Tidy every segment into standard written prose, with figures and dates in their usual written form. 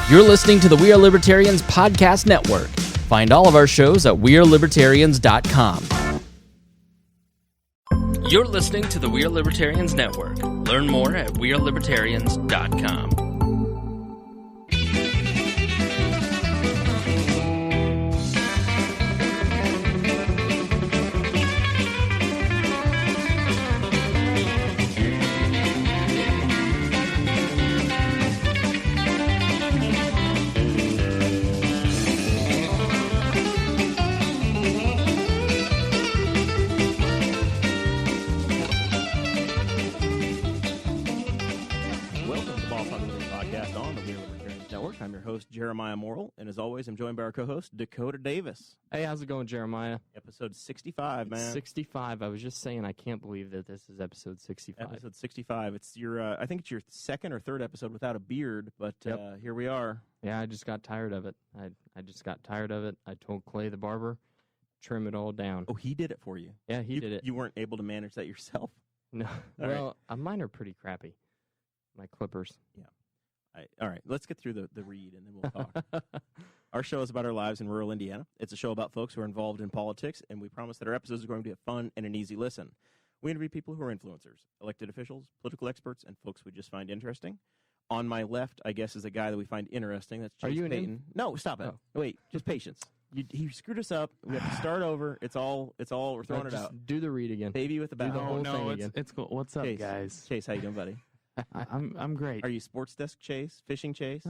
You're listening to the We Are Libertarians Podcast Network. Find all of our shows at wearelibertarians.com. You're listening to the We Are Libertarians Network. Learn more at wearelibertarians.com. Jeremiah Morrell, and as always, I'm joined by our co-host, Dakota Davis. Hey, how's it going, Jeremiah? Episode 65, man. 65. I was just saying, I can't believe that this is episode 65. Episode 65. It's your, I think it's your second or third episode without a beard, but here we are. Yeah, I just got tired of it. I just got tired of it. I told Clay the barber, trim it all down. Oh, he did it for you? Yeah, he did it. You weren't able to manage that yourself? No. Mine are pretty crappy. My clippers. Yeah. All right, let's get through the read, and then we'll talk. Our show is about our lives in rural Indiana. It's a show about folks who are involved in politics, and we promise that our episodes are going to be fun and an easy listen. We interview people who are influencers, elected officials, political experts, and folks we just find interesting. On my left, I guess, is a guy that we find interesting. That's Chase Peyton. No, stop it. Oh. Wait, just patience. He screwed us up. We have to start over. It's all. We're throwing it out. Do the read again. Baby with the bat. It's cool. What's up, guys? Chase, how you doing, buddy? I'm great. Are you sports desk Chase? Fishing Chase?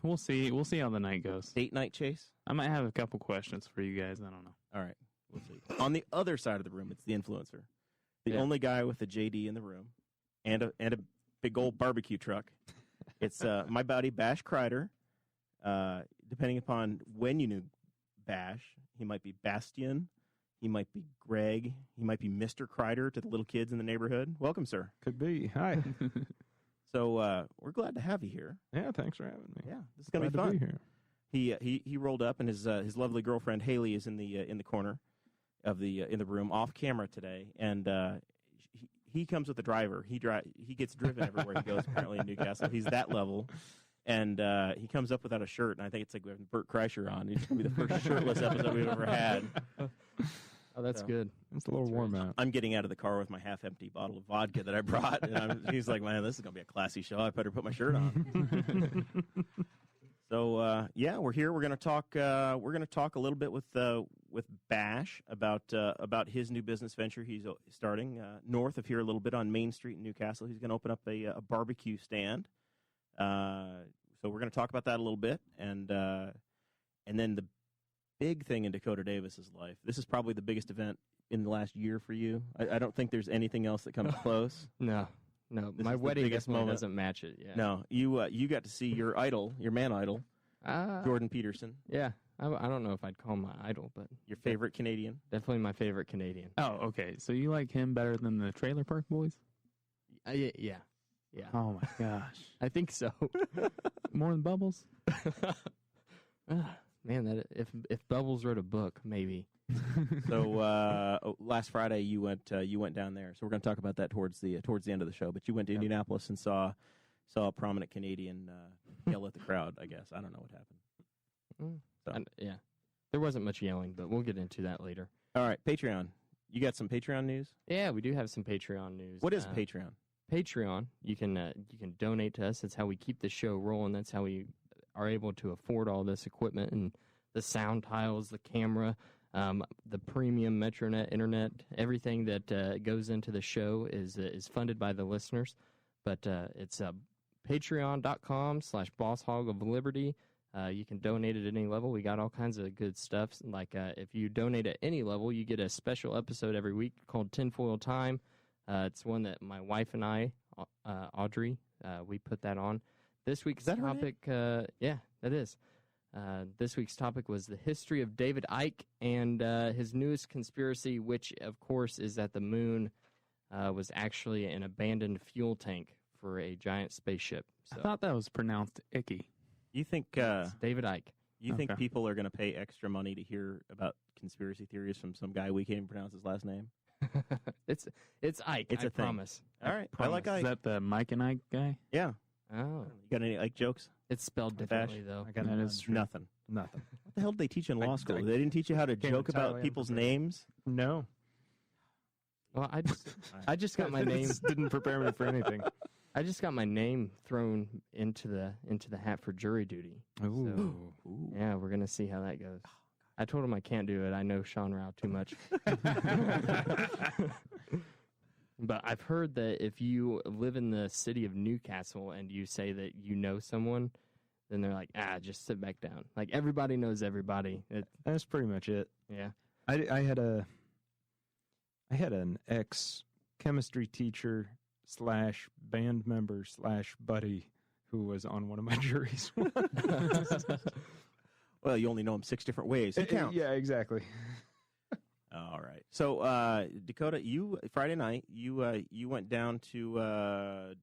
We'll see. We'll see how the night goes. Date night Chase? I might have a couple questions for you guys. I don't know. All right. We'll see. On the other side of the room, it's the influencer. The only guy with a JD in the room and a big old barbecue truck. It's my buddy Bash Crider. Depending upon when you knew Bash, he might be Bastian. He might be Greg. He might be Mr. Crider to the little kids in the neighborhood. Welcome, sir. Could be. Hi. So we're glad to have you here. Yeah, thanks for having me. Yeah, this is gonna be fun. To be here. He rolled up, and his lovely girlfriend Haley is in the corner of in the room off camera today, and he comes with the driver. He gets driven everywhere he goes. Apparently in Newcastle, he's that level. And he comes up without a shirt, and I think it's like Bert Kreischer on. He's going to be the first shirtless episode we've ever had. Oh, that's good. It's a little warm out. I'm getting out of the car with my half-empty bottle of vodka that I brought, and he's like, man, this is going to be a classy show. I better put my shirt on. So, we're here. We're going to talk. We're going to talk a little bit with Bash about his new business venture he's starting north of here a little bit on Main Street in Newcastle. He's going to open up a barbecue stand. So we're going to talk about that a little bit, and then the big thing in Dakota Davis's life. This is probably the biggest event in the last year for you. I don't think there's anything else that comes close. No. My wedding moment doesn't match it. Yeah. No, you got to see your idol, your man idol, Jordan Peterson. Yeah, I don't know if I'd call him my idol, but your favorite Canadian. Definitely my favorite Canadian. Oh, okay. So you like him better than the Trailer Park Boys? Yeah. Yeah. Oh my gosh. I think so. More than Bubbles? Man, that if Bubbles wrote a book, maybe. So last Friday you went down there. So we're going to talk about that towards the end of the show. But you went to Indianapolis and saw a prominent Canadian yell at the crowd. I guess I don't know what happened. Yeah, there wasn't much yelling, but we'll get into that later. All right, Patreon. You got some Patreon news? Yeah, we do have some Patreon news. What is Patreon? Patreon, you can donate to us. That's how we keep the show rolling. That's how we are able to afford all this equipment and the sound tiles, the camera, the premium Metronet internet. Everything that goes into the show is funded by the listeners. But it's patreon.com/Boss Hog of Liberty. You can donate at any level. We got all kinds of good stuff. Like if you donate at any level, you get a special episode every week called Tinfoil Time. It's one that my wife and I, Audrey, we put that on. This week's topic, yeah, that is. This week's topic was the history of David Icke and his newest conspiracy, which, of course, is that the moon was actually an abandoned fuel tank for a giant spaceship. So, I thought that was pronounced icky. You think David Icke? You think people are going to pay extra money to hear about conspiracy theories from some guy we can't even pronounce his last name? It's Ike. It's I promise. All right, I like Ike. Is that the Mike and Ike guy? Yeah. Oh, You got any Ike jokes? It's spelled Bash? differently, though. I got That is true. Nothing. nothing. What the hell did they teach in law I- school? I They didn't teach you how to came joke entirely about people's unprepared. names? No, Well, I just got my name. didn't prepare me for anything. I just got my name thrown into the hat for jury duty. Ooh. Ooh. Yeah, we're gonna see how that goes. I told him I can't do it. I know Sean Rao too much. But I've heard that if you live in the city of Newcastle and you say that you know someone, then they're like, just sit back down. Like everybody knows everybody. That's pretty much it. Yeah. I had an ex chemistry teacher / band member / buddy who was on one of my juries. Well, you only know him 6 different ways. He counts. Yeah, exactly. All right. So, Dakota, you Friday night, you went down to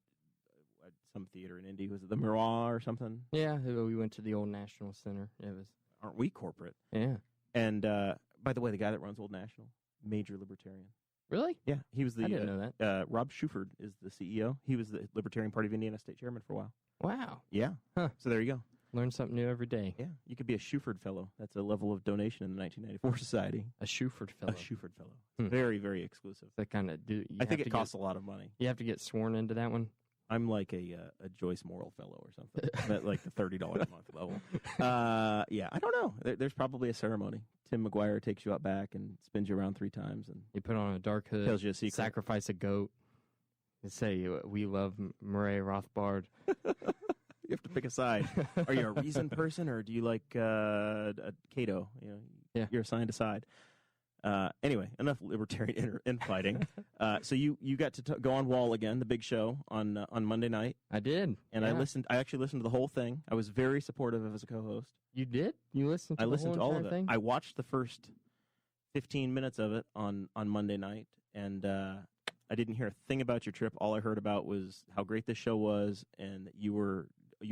some theater in Indy. Was it the Morrell or something? Yeah, we went to the old National Center. It was. Aren't we corporate? Yeah. And by the way, the guy that runs Old National, major libertarian. Really? Yeah, he was the. I didn't know that. Rob Shuford is the CEO. He was the Libertarian Party of Indiana state chairman for a while. Wow. Yeah. Huh. So there you go. Learn something new every day. Yeah, you could be a Shuford Fellow. That's a level of donation in the 1994 Society. A Shuford fellow. A Shuford Fellow. Hmm. Very, very exclusive. That kind of do. I think it costs a lot of money. You have to get sworn into that one. I'm like a Joyce Morrell Fellow or something, at like the $30 a month level. Yeah, I don't know. There's probably a ceremony. Tim McGuire takes you out back and spins you around 3 times and You put on a dark hood. tells you a secret. Sacrifice a goat. And say we love Murray Rothbard. You have to pick a side. Are you a reason person or do you like Cato? You know, Yeah. You're assigned a side. Anyway, enough libertarian infighting. So you got to go on Wall again, the big show on Monday night, I did. and Yeah. I actually listened to the whole thing. I was very supportive of as a co-host. You did? You listened to I the listened to whole all of entire it. thing? I watched the first 15 minutes of it on Monday night, and I didn't hear a thing about your trip. All I heard about was how great this show was, and that you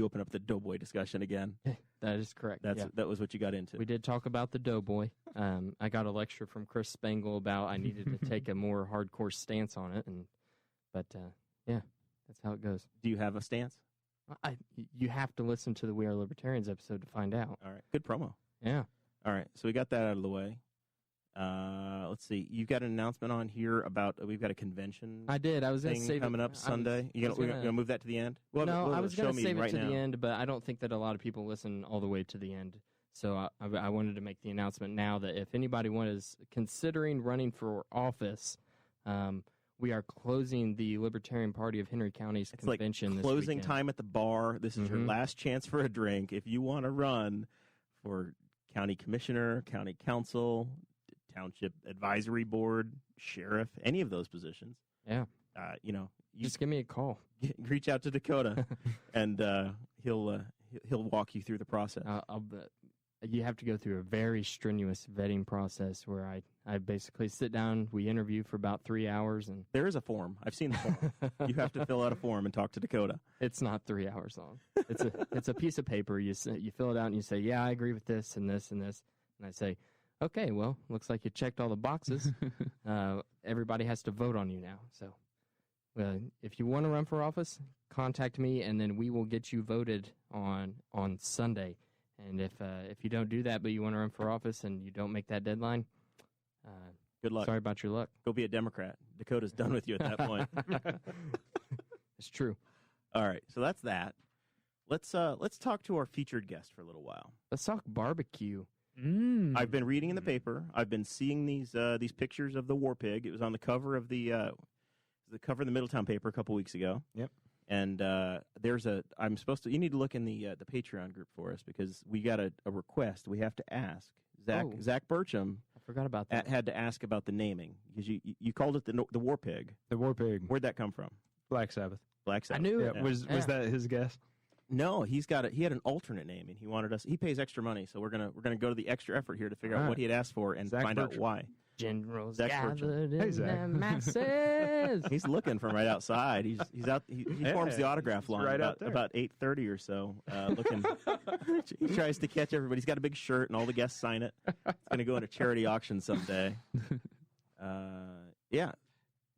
opened up the Doughboy discussion again. That is correct. That was what you got into. We did talk about the Doughboy. I got a lecture from Chris Spangle about I needed to take a more hardcore stance on it, but that's how it goes. Do you have a stance? You have to listen to the We Are Libertarians episode to find out. All right, good promo. Yeah. All right, so we got that out of the way. Let's see. You've got an announcement on here about we've got a convention I did. I was going to thing save coming it. up Sunday. I was We're gonna move that to the end? We'll I was going to to save it right to now. the end, but I don't think that a lot of people listen all the way to the end. So I wanted to make the announcement now that if anybody is considering running for office, we are closing the Libertarian Party of Henry County's It's like convention this closing weekend. time at the bar. This is your Mhm. last chance for a drink. If you want to run for county commissioner, county council, township advisory board, sheriff, any of those positions, Yeah. you Just give me a call. reach out to Dakota, and he'll walk you through the process. You have to go through a very strenuous vetting process where I basically sit down, we interview for about 3 hours, and There is a form. I've seen the form. You have to fill out a form and talk to Dakota. it's not 3 hours long. It's a piece of paper. You fill it out and you say, yeah, I agree with this and this and this. And I say, okay, well, looks like you checked all the boxes. Everybody has to vote on you now. So if you want to run for office, contact me, and then we will get you voted on Sunday. And if you don't do that, but you want to run for office and you don't make that deadline, Good luck. sorry about your luck. Go be a Democrat. Dakota's done with you at that point. It's true. All right, so that's that. Let's talk to our featured guest for a little while. Let's talk barbecue. I've been reading in the paper. I've been seeing these pictures of the war pig. It was on the cover of the cover of the Middletown paper a couple weeks ago. Yep. And you need to look in the Patreon group for us because we got a request. We have to ask. Zach Burcham I forgot about that. had to ask about the naming because you called it the war pig. The war pig. Where'd that come from? Black Sabbath. Black Sabbath. I knew Yeah, it. was that his guess? No, he had an alternate name and he wanted us. He pays extra money, so we're gonna go to the extra effort here to figure out All what he had asked for and Zach find out Burcham. why. Generals Zach Burcham. gathered Hey, in Zach. their masses. He's looking from right outside. He's out. He forms the autograph he's line right out there. about 8:30 or so. Looking, he tries to catch everybody. He's got a big shirt, and all the guests sign it. It's going to go in a charity auction someday. Yeah.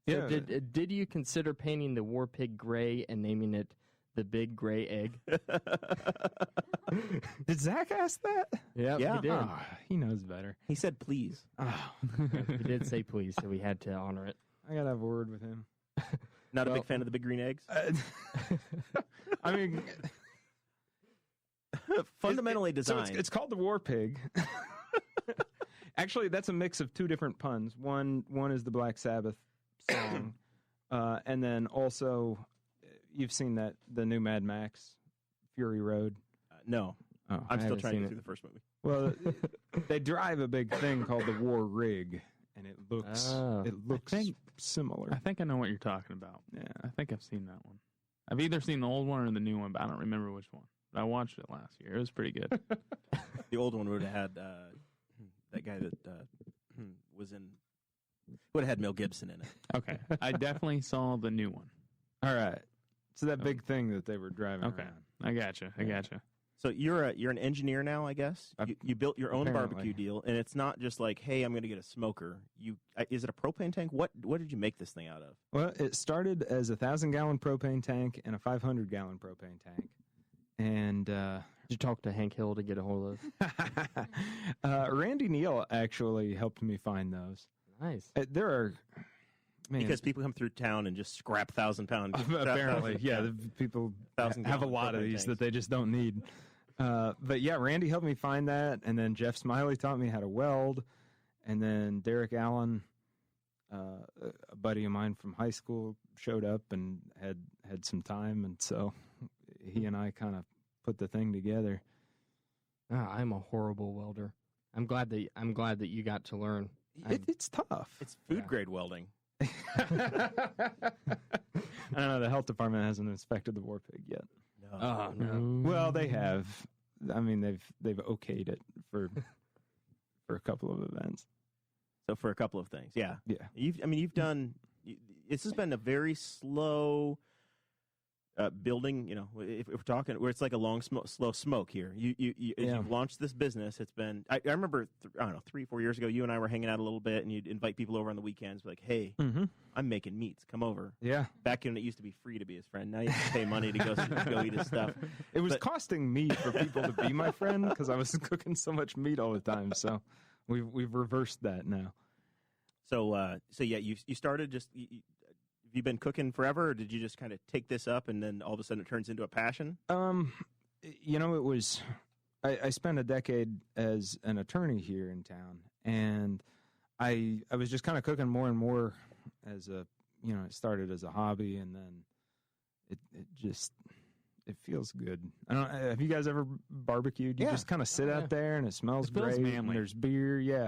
So did you consider painting the war pig gray and naming it the big gray egg. Did Zach ask that? Yeah, Yeah. he did. Oh, he knows better. He said, please. Oh, He did say please, so we had to honor it. I gotta have a word with him. Not a Well- big fan of the big green eggs? I mean, Fundamentally so designed. it's called the War Pig. Actually, that's a mix of two different puns. One is the Black Sabbath song, and then also you've seen the new Mad Max, Fury Road. No. Oh, I'm I still haven't trying to seen get it. through the first movie. Well, they drive a big thing called the War Rig, and it looks Oh. similar. I think I know what you're talking about. Yeah. I think I've seen that one. I've either seen the old one or the new one, but I don't remember which one. I watched it last year. It was pretty good. The old one would have had that guy that was in. Would have had Mel Gibson in it. Okay. I definitely saw the new one. All right. So that big thing that they were driving Okay. around. I gotcha. So you're an engineer now, I guess. You built your own Apparently. barbecue deal, and it's not just like, hey, I'm going to get a smoker. Is it a propane tank? What did you make this thing out of? Well, it started as a 1,000-gallon propane tank and a 500-gallon propane tank. And Did you talk to Hank Hill to get a hold of? Randy Neal actually helped me find those. Nice. There are, man, Because people come through town and just scrap 1,000-pound. apparently, yeah, the people have a 1,000-gallon lot of propane these tanks. that they just don't need. But yeah, Randy helped me find that, and then Jeff Smiley taught me how to weld, and then Derek Allen, a buddy of mine from high school, showed up and had some time, and so he and I kind of put the thing together. I'm a horrible welder. I'm glad that you got to learn. It's tough. It's food grade welding. I don't know. The health department hasn't inspected the War Pig yet. No. Oh no. Well, they have. I mean, they've okayed it for a couple of events. So for a couple of things, yeah. Yeah. You've done. This has been a very slow building. You know, if we're talking, where it's like a long, slow smoke here. As you've launched this business, it's been. I remember, I don't know, 3-4 years ago, you and I were hanging out a little bit, and you'd invite people over on the weekends, like, hey, I'm making meats, come over. Yeah. Back when it used to be free to be his friend, now you have to pay money to go eat his stuff. It was costing me for people to be my friend because I was cooking so much meat all the time. So we've reversed that now. So yeah, you started just. Have you been cooking forever, or did you just kind of take this up and then all of a sudden it turns into a passion? You know, it was. I spent a decade as an attorney here in town, and I was just kind of cooking more and more as a. You know, it started as a hobby, and then it feels good. I don't. Have you guys ever barbecued? You just kind of sit out there, and it smells It feels great. manly. And there's beer. Yeah.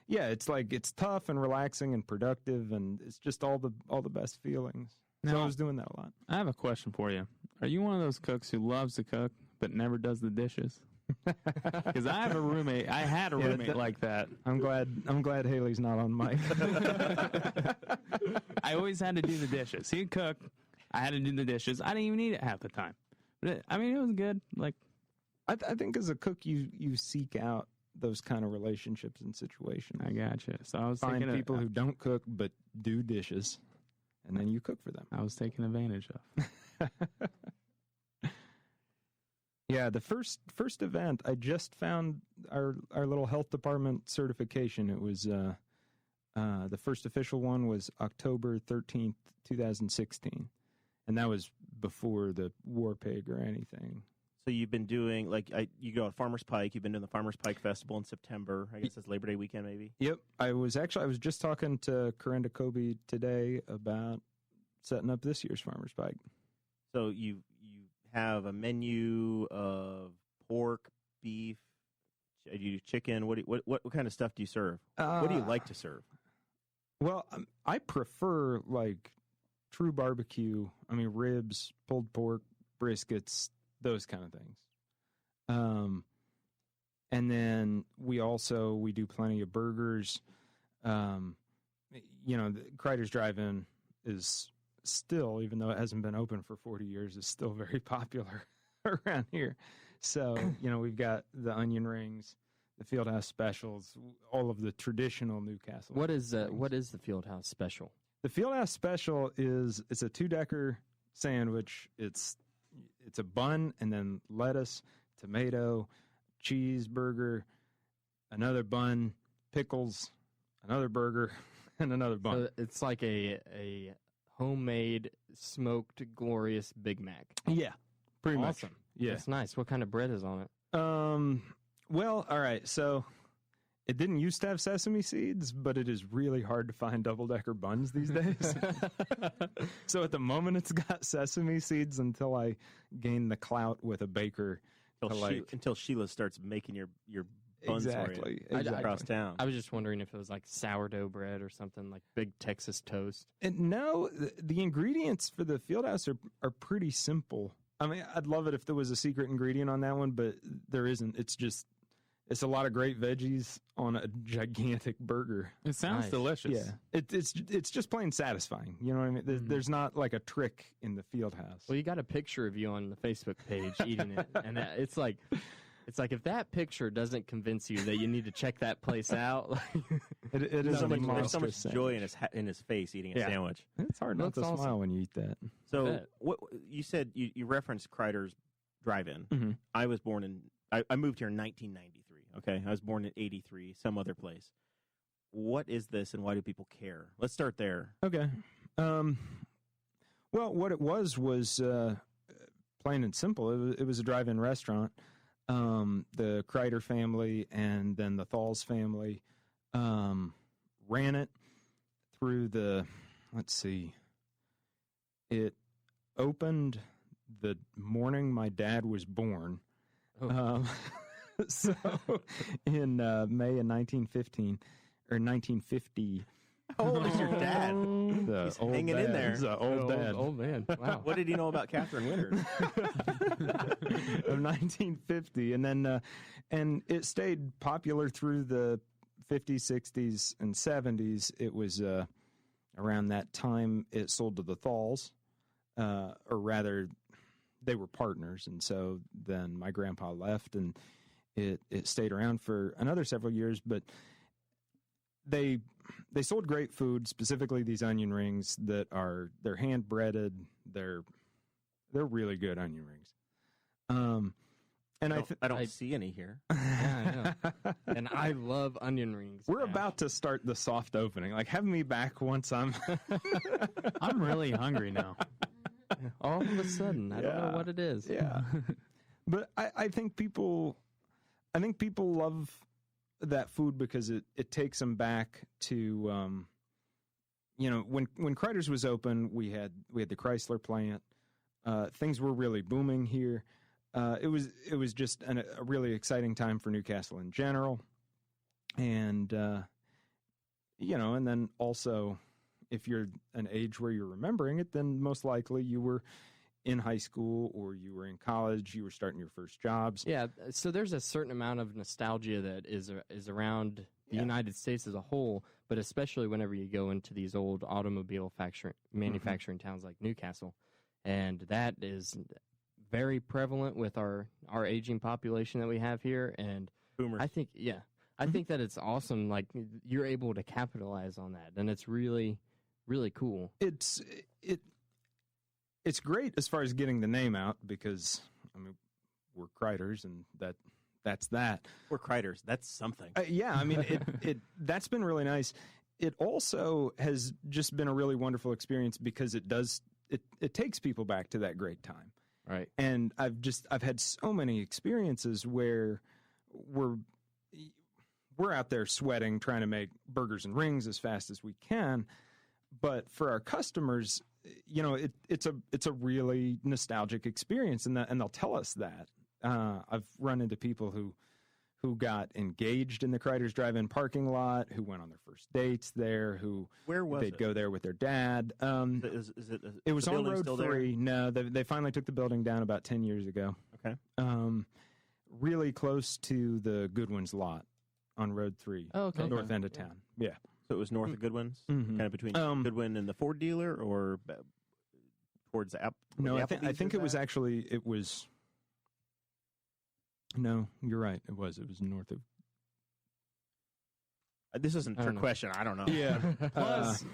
Yeah, it's like it's tough and relaxing and productive, and it's just all the best feelings. So Now- I was doing that a lot. I have a question for you. Are you one of those cooks who loves to cook but never does the dishes? Because I have a roommate. I had a roommate like that. I'm glad Haley's not on mic. I always had to do the dishes. He'd cook. I had to do the dishes. I didn't even eat it half the time. But it was good. Like, I think as a cook, you seek out those kind of relationships and situations. I gotcha. So I was Find taking people who don't cook but do dishes, and then you cook for them. I was taken advantage of. Yeah, the first event, I just found our little health department certification. It was the first official one was October 13th, 2016, and that was before the War Pig or anything. So you've been doing you go to Farmers Pike. You've been doing the Farmers Pike Festival in September. I guess that's Labor Day weekend, maybe. Yep, I was just talking to Corinda Kobe today about setting up this year's Farmers Pike. So you have a menu of pork, beef, you do chicken. What kind of stuff do you serve? What do you like to serve? Well, I prefer like true barbecue. I mean, ribs, pulled pork, briskets, those kind of things. And then we do plenty of burgers. You know, the Criders Drive-In is still, even though it hasn't been open for 40 years, is still very popular around here. So, you know, we've got the onion rings, the Fieldhouse specials, all of the traditional Newcastle. What is things. the Fieldhouse special? The Fieldhouse special it's a 2-decker sandwich. It's it's a bun and then lettuce, tomato, cheeseburger, another bun, pickles, another burger, and another bun. So it's like a homemade smoked glorious Big Mac. Yeah, pretty much. Awesome. Yeah. That's nice. What kind of bread is on it? Well, all right. So it didn't used to have sesame seeds, but it is really hard to find double-decker buns these days. So at the moment, it's got sesame seeds until I gain the clout with a baker. Until Sheila starts making your buns Exactly. across town. I was just wondering if it was like sourdough bread or something like big Texas toast. And no, the ingredients for the Fieldhouse are pretty simple. I mean, I'd love it if there was a secret ingredient on that one, but there isn't. It's a lot of great veggies on a gigantic burger. It sounds Nice. delicious. Yeah, it's just plain satisfying. You know what I mean? There's not like a trick in the Fieldhouse. Well, you got a picture of you on the Facebook page eating it, and it's like if that picture doesn't convince you that you need to check that place out, It is There's a so much monstrous joy in his face eating a Yeah. sandwich. It's hard not Looks to awesome. smile when you eat that. So bet. what you said, you referenced Criders Drive-In. Mhm. I was born I moved here in 1993. Okay, I was born in 83, some other place. What is this, and why do people care? Let's start there. Okay. Well, what it was plain and simple. It was a drive-in restaurant. The Crider family and then the Thalls family ran it through it opened the morning my dad was born. Oh. So in May of 1915 or 1950. How old is your dad? The He's old hanging in dad. there. He's an old dad. Old man. Wow. What did he know about Catherine Winters? Of 1950, and then and it stayed popular through the 50s, 60s, and 70s. It was around that time it sold to the Thalls, or rather, they were partners, and so then my grandpa left, and it stayed around for another several years, but they sold great food, specifically these onion rings they're hand breaded. They're really good onion rings. And I don't see any here. Yeah, I know. And I love onion rings. we're Bash. about to start the soft opening. Like, have me back once I'm. I'm really hungry now. All of a sudden, I don't know what it is. Yeah, but I think people love that food because it takes them back to when Criders was open, we had the Chrysler plant. Things were really booming here. It was just a really exciting time for Newcastle in general, and and then also, if you're an age where you're remembering it, then most likely you were in high school or you were in college, you were starting your first jobs. Yeah, so there's a certain amount of nostalgia that is around the United States as a whole, but especially whenever you go into these old automobile manufacturing towns like Newcastle, and that is very prevalent with our aging population that we have here. And Boomers. I think, I think that it's awesome. Like, you're able to capitalize on that, and it's really, really cool. It's great as far as getting the name out because, I mean, we're Criders and that's that. We're Criders. That's something. Yeah, I mean, that's been really nice. It also has just been a really wonderful experience because it takes people back to that great time. Right. And I've had so many experiences where we're out there sweating, trying to make burgers and rings as fast as we can. But for our customers, it's a really nostalgic experience, and they'll tell us that. I've run into people who got engaged in the Criders drive-in parking lot, who went on their first dates there, Where was they'd it? go there with their dad. It was the on building Road still 3. No, they finally took the building down about 10 years ago. Okay. Really close to the Goodwin's lot on Road 3, Oh, okay. north end of town. Yeah. So it was north of Goodwin's, Mhm. kind of between Goodwin and the Ford dealer, or towards the No, I Applebee's think is it was at? actually No, you're right. It was north of. This isn't a I trick don't know. question. I don't know. Yeah.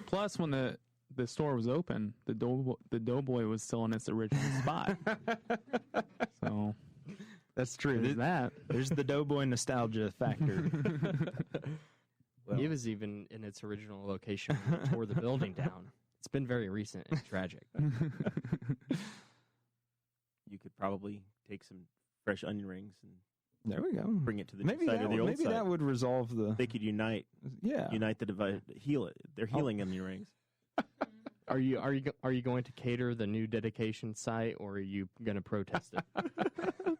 Plus, when the the store was open, the Doughboy was still in its original spot. So That's true. there's that. There's the Doughboy nostalgia factor. It was even in its original location when we tore the building down. It's been very recent and tragic. You could probably take some fresh onion rings and There we go. bring it to the new Maybe side of the old maybe side. that would resolve the. They could unite the divide, heal it. They're healing onion rings. Are you going to cater the new dedication site, or are you going to protest it?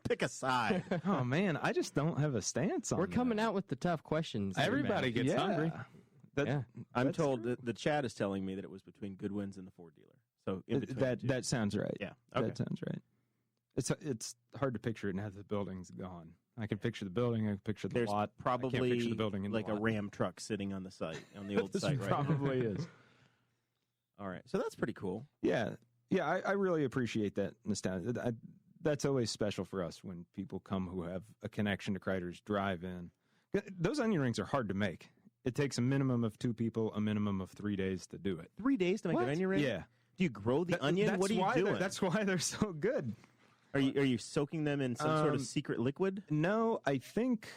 Pick a side. Oh man, I just don't have a stance on. We're coming out with the tough questions. here, Everybody man. gets hungry. Yeah. I'm That's told true. that the chat is telling me that it was between Goodwin's and the Ford dealer. So in between the two. That sounds right. Yeah. Okay. That sounds right. It's hard to picture it and have the buildings gone. I can picture the building. I can picture the There's lot. I can't probably picture the building in like the a lot. Ram truck sitting on the site, on the old This site right now. probably is. All right. So that's pretty cool. Yeah. I really appreciate that nostalgia. That's always special for us when people come who have a connection to Criders drive in. Those onion rings are hard to make. It takes a minimum of 2 people, a minimum of 3 days to do it. 3 days to make What? an onion ring? Yeah. Do you grow the That- onion? that's What are you why doing? That's why they're so good. Are you soaking them in some sort of secret liquid? No, I think,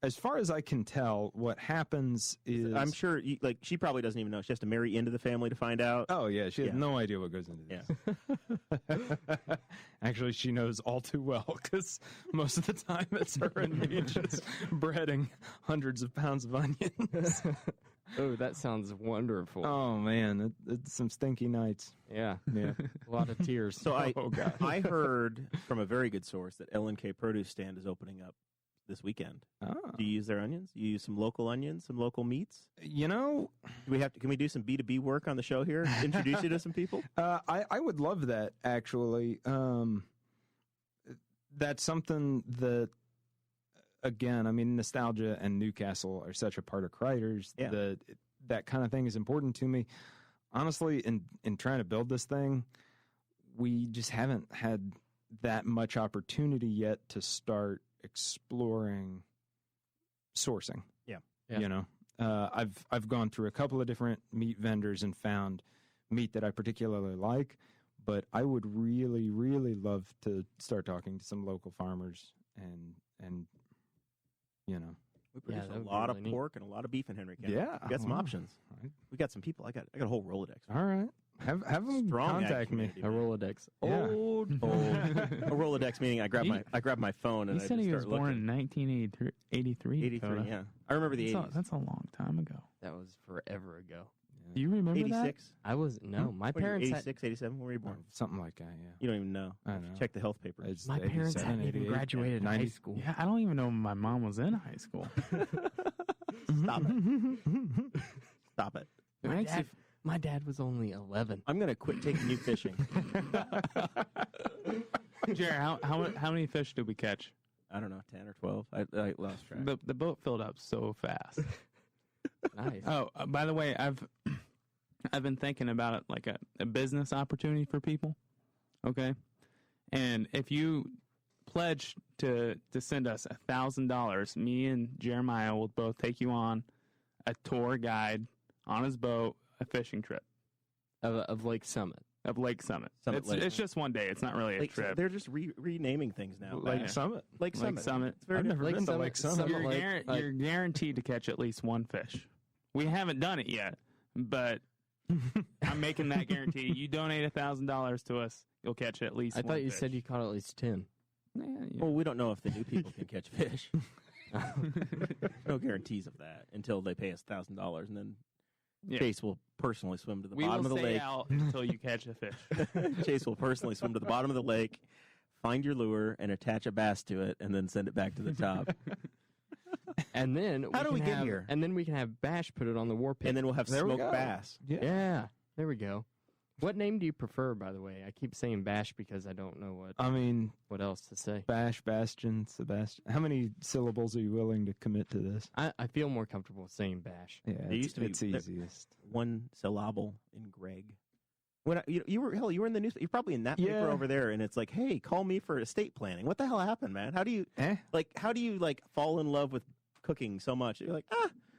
as far as I can tell, what happens is I'm sure, she probably doesn't even know. She has to marry into the family to find out. Oh yeah, she has Yeah. no idea what goes into this. Actually, she knows all too well because most of the time it's her and me just breading hundreds of pounds of onions. Oh, that sounds wonderful. Oh man, it's some stinky nights. Yeah. Yeah. A lot of tears. So Oh, God. I heard from a very good source that L&K Produce Stand is opening up this weekend. Oh. Do you use their onions? You use some local onions, some local meats? You know, Can we do some B2B work on the show here? Introduce you to some people? I would love that actually. That's something that, again, I mean, nostalgia and Newcastle are such a part of Criders. Yeah. That kind of thing is important to me. Honestly, in trying to build this thing, we just haven't had that much opportunity yet to start exploring sourcing. Yeah. You know, I've gone through a couple of different meat vendors and found meat that I particularly like, but I would really, really love to start talking to some local farmers and you know. We produce that a would be lot really of neat. pork and a lot of beef in Henry County. Yeah, We got some well, options. right. We got some people. I got a whole Rolodex. All right. Have them Strong ag contact me. community, A man. Rolodex. Yeah. Old. A Rolodex meaning I grab my phone and He I said just he was start born looking. in 1983. 83, Dakota. yeah. I remember the 80s. That's a long time ago. That was forever ago. Do you remember that? 86. I was my What are you, parents. 86, 87. Where were you born? Something like that, yeah. You don't even know. I know. Check the health paper. It's My parents 87, hadn't even 88, graduated high 90. school. Yeah, I don't even know when my mom was in high school. Stop it. Stop it. My dad was only 11. I'm going to quit taking you fishing. Jerry, how many fish did we catch? I don't know, 10 or 12. I lost track. The boat filled up so fast. Nice. Oh, by the way, I've been thinking about it like a business opportunity for people. Okay, and if you pledge to send us $1,000, me and Jeremiah will both take you on a tour guide on his boat, a fishing trip Of Lake Summit. of Lake Summit. Summit Lake. It's just one day. It's not really a Lake, trip. they're just renaming things now. Lake Bash. Summit. Lake Summit. Summit. It's very I've never different. been to Lake Summit. You're, Lake, you're guaranteed to catch at least one fish. We haven't done it yet, but I'm making that guarantee. You donate $1,000 to us, you'll catch at least I one thought you fish. said you caught at least 10. Yeah, Well, we don't know if the new people can catch fish. No guarantees of that until they pay us $1,000, and then Yeah. Chase will personally swim to the we bottom will of the stay lake. out until you catch a fish. Chase will personally swim to the bottom of the lake, find your lure, and attach a bass to it, and then send it back to the top. And then How do we get have, here? And then we can have Bash put it on the war pit. And then we'll have There we smoked go. bass. yeah, there we go. What name do you prefer, by the way? I keep saying Bash because I don't know I mean, what else to say. Bash, Bastion, Sebastian. How many syllables are you willing to commit to this? I feel more comfortable saying Bash. Yeah, There used to be- it's easiest. One syllable in Greg. When you were in the news. You're probably in that paper Yeah. over there, and it's like, hey, call me for estate planning. What the hell happened, man? How do you fall in love with cooking so much? You're like,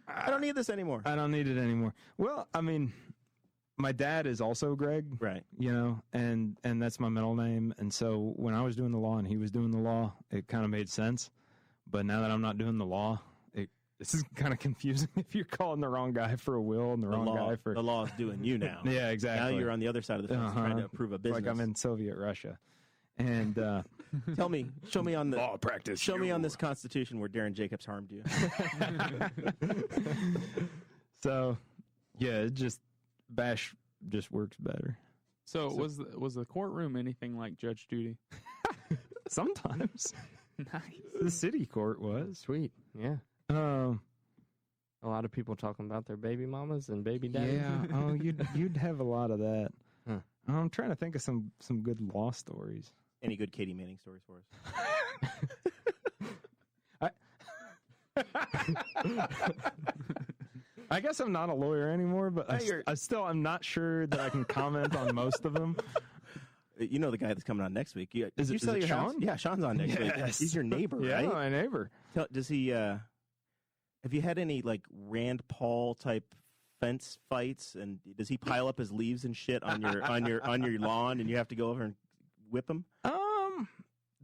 I don't need this anymore. I don't need it anymore. Well, I mean, my dad is also Greg, Right. you know, and that's my middle name. And so when I was doing the law and he was doing the law, it kind of made sense. But now that I'm not doing the law, this is kind of confusing if you're calling the wrong guy for a will and the wrong guy for... The law is doing you now. Yeah, exactly. Now you're on the other side of the fence trying to approve a business. Like I'm in Soviet Russia. And show me on the law practice. Show me on this Constitution where Darren Jacobs harmed you. So, yeah, Bash just works better. So was the courtroom anything like Judge Judy? Sometimes. Nice. The city court was. Sweet. Yeah. A lot of people talking about their baby mamas and baby daddies. Yeah. Oh, you'd have a lot of that. Huh. I'm trying to think of some good law stories. Any good Katie Manning stories for us? I guess I'm not a lawyer anymore, but I'm not sure that I can comment on most of them. You know the guy that's coming on next week. Is it your Sean? house? Yeah, Sean's on next week. Yes. He's your neighbor, Yeah, right? my neighbor. Does he? Have you had any like Rand Paul type fence fights? And does he pile up his leaves and shit on your lawn, and you have to go over and whip him?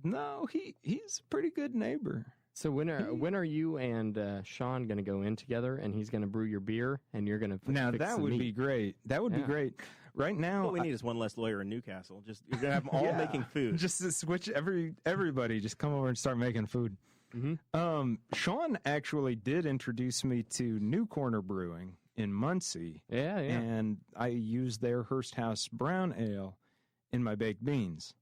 No, he's a pretty good neighbor. So when are you and Sean going to go in together, and he's going to brew your beer, and you're going to Now fix that the would meat? be great. That would be great. Right now, What we need is one less lawyer in Newcastle. Just you're gonna have them all making food. Just to switch everybody. Just come over and start making food. Mm-hmm. Sean actually did introduce me to New Corner Brewing in Muncie. Yeah. And I used their Hearst House Brown Ale in my baked beans.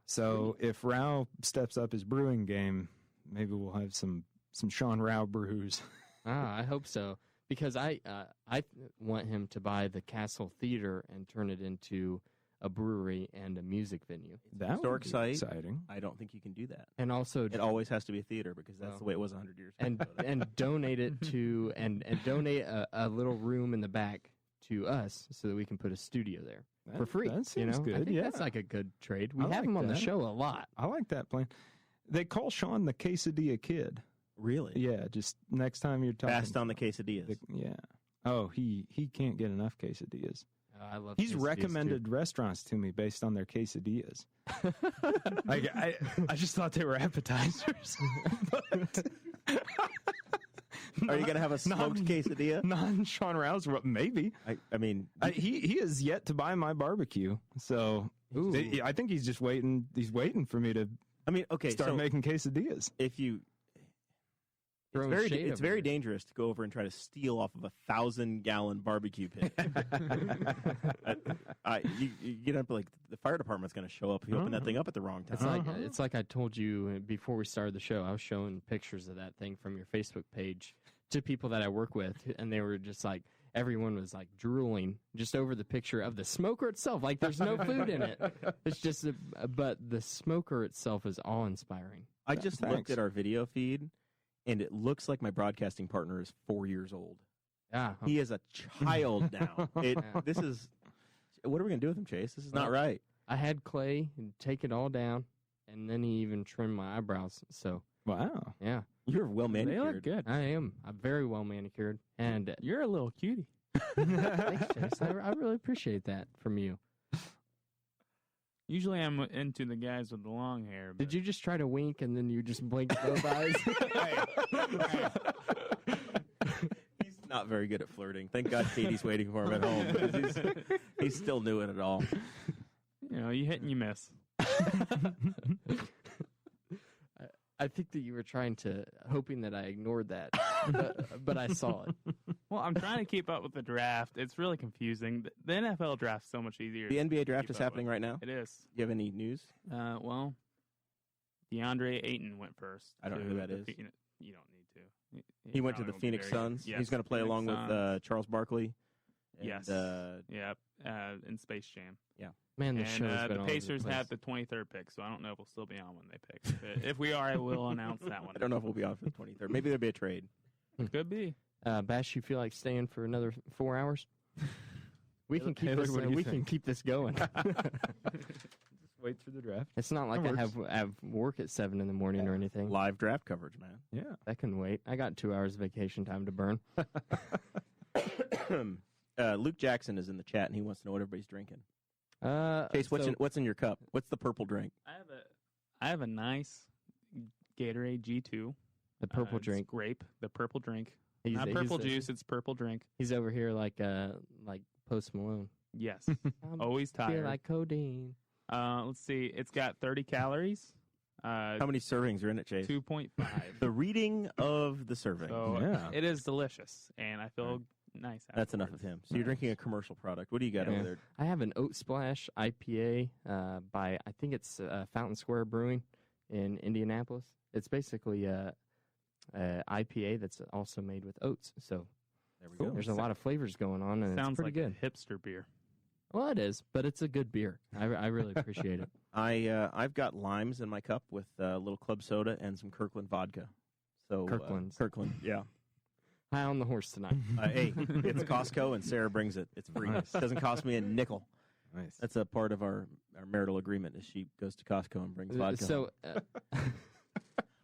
So if Rao steps up his brewing game, maybe we'll have some Sean Rao brews. I hope so, because I want him to buy the Castle Theater and turn it into a brewery and a music venue. That Historic would be site. exciting. I don't think you can do that. And also, It always has to be a theater because that's the way it was 100 years ago. and donate it to and donate a little room in the back to us so that we can put a studio there for free. That seems good. I think yeah, that's like a good trade. We I have like him on the that. show a lot. I like that plan. They call Sean the Quesadilla Kid. Really? Yeah, just next time you're talking. Fast on the quesadillas. Yeah. Oh, he can't get enough quesadillas. I love. He's quesadillas, recommended restaurants to me based on their quesadillas. Like I just thought they were appetizers. But Are you going to have a smoked quesadilla? Non-Sean Rouse, maybe. I mean, He is yet to buy my barbecue, so I think he's just waiting. He's waiting for me to okay, start so making quesadillas. if you, it's very dangerous to go over and try to steal off of 1,000-gallon barbecue pit. You get up like the fire department's going to show up if you open that thing up at the wrong time. It's like I told you before we started the show. I was showing pictures of that thing from your Facebook page to people that I work with, and they were just like, everyone was like drooling just over the picture of the smoker itself. Like there's no food in it. It's just, but the smoker itself is awe-inspiring. I just looked at our video feed, and it looks like my broadcasting partner is 4 years old. Yeah, He is a child now. This is, what are we going to do with him, Chase? This is not right. I had Clay take it all down, and then he even trimmed my eyebrows. So Wow. yeah, You're well They manicured. look good. I am. I'm very well manicured, and You're a little cutie. thanks, Chase. I really appreciate that from you. Usually I'm into the guys with the long hair. But Did you just try to wink and then you just blinked both eyes? He's not very good at flirting. Thank God Katie's waiting for him at home because he's still new at it all. You know, you hit and you miss. I think that you were hoping that I ignored that, but I saw it. Well, I'm trying to keep up with the draft. It's really confusing. The NFL draft's so much easier. The NBA draft keep is up happening with. right now. It is. Do you have any news? Well, DeAndre Ayton went first. I don't know who that is. You don't need to. He went to the probably won't be Phoenix very Suns. good. Yes, He's going to play Phoenix along Suns. with Charles Barkley. And, Yes. In Space Jam. Man, the And show's been the all over the Pacers place. have the 23rd pick, so I don't know if we'll still be on when they pick. But if we are, I will announce that one. I don't know if we'll be on for the 23rd. Maybe there'll be a trade. Could be. Bash, you feel like staying for another 4 hours? We can keep Taylor, this. what do you We can think? keep this going. Just wait through the draft. It's not like That I have work at 7 in the morning or anything. Live draft coverage, man. Yeah. That can wait. I got 2 hours of vacation time to burn. Luke Jackson is in the chat, and he wants to know what everybody's drinking. Chase, so what's in your cup? What's the purple drink? I have a nice Gatorade G2. the purple It's drink. grape, the purple drink. He's, Not he's purple the- juice, it's purple drink. He's over here like Post Malone. Yes. I'm Always feel tired. like codeine. Let's see. It's got 30 calories. How many servings are in it, Chase? 2.5. The reading of the serving. So Yeah. it is delicious, and I feel nice. That's enough of him. So you're drinking a commercial product. What do you got Yeah. over there? I have an Oat Splash IPA by I think it's Fountain Square Brewing in Indianapolis. It's basically a IPA that's also made with oats. So There we go. there's a lot of flavors going on, and Sounds it's pretty like good. a hipster beer. Well, it is, but it's a good beer. I really appreciate it. I've got limes in my cup with a little club soda and some Kirkland vodka. So Kirkland's. Kirkland, yeah. High on the horse tonight. Hey, it's Costco, and Sarah brings it. It's free. Nice. It doesn't cost me a nickel. Nice. That's a part of our marital agreement. Is she goes to Costco and brings vodka. So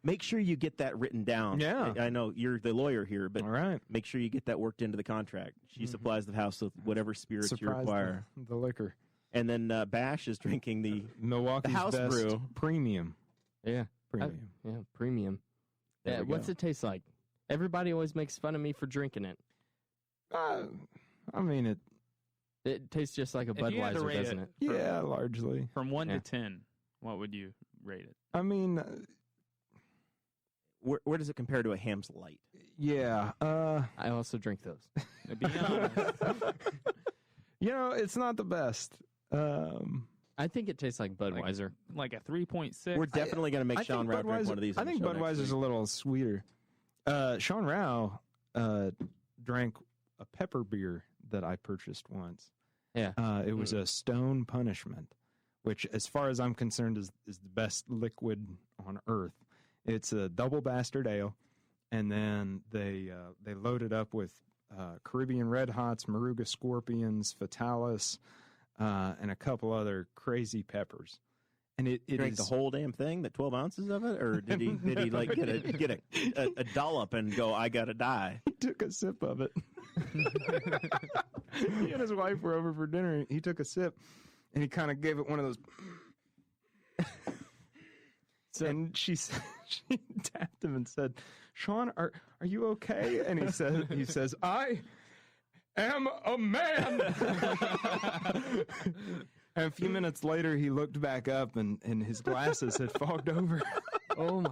Make sure you get that written down. Yeah. I know you're the lawyer here, but All right. make sure you get that worked into the contract. She Mm-hmm. supplies the house with whatever spirits you Surprise require. the liquor. And then Bash is drinking the Milwaukee's house best brew. premium. yeah, Premium. yeah, premium. There Yeah, we what's go. it taste like? Everybody always makes fun of me for drinking it. I mean it. It tastes just like a If you had to Budweiser, rate doesn't it? Yeah, largely. From 1 Yeah. to 10, what would you rate it? I mean, Where does it compare to a Ham's Light? yeah. I also drink those. To be honest, It's not the best. I think it tastes like Budweiser. like a 3.6. We're definitely going to make I Sean think Rao drink one of these. I on the think show next Budweiser's a week. little sweeter. Sean Rao drank a pepper beer that I purchased once. Yeah. It was a Stone Punishment, which, as far as I'm concerned, is the best liquid on earth. It's a double bastard ale, and then they load it up with Caribbean Red Hots, Moruga Scorpions, Fatalis, and a couple other crazy peppers. And it Drank the whole damn thing, that 12 ounces of it, or did he like get a dollop and go, I gotta die? He took a sip of it. He and his wife were over for dinner. And he took a sip, and he kind of gave it one of those. And she tapped him and said, "Sean, are you okay?" And he says, "I am a man." And a few minutes later, he looked back up, and his glasses had fogged over. Oh my!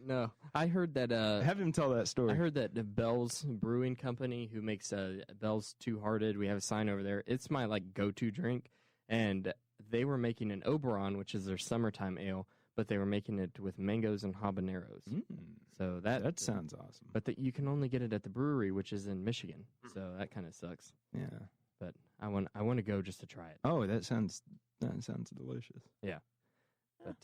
No, I heard that. Have him tell that story. I heard that the Bell's Brewing Company, who makes Bell's Two Hearted, we have a sign over there. It's my go-to drink, and they were making an Oberon, which is their summertime ale, but they were making it with mangoes and habaneros. So that sounds awesome. But you can only get it at the brewery, which is in Michigan. So that kind of sucks. Yeah. But I want to go just to try it. Oh, that sounds delicious. But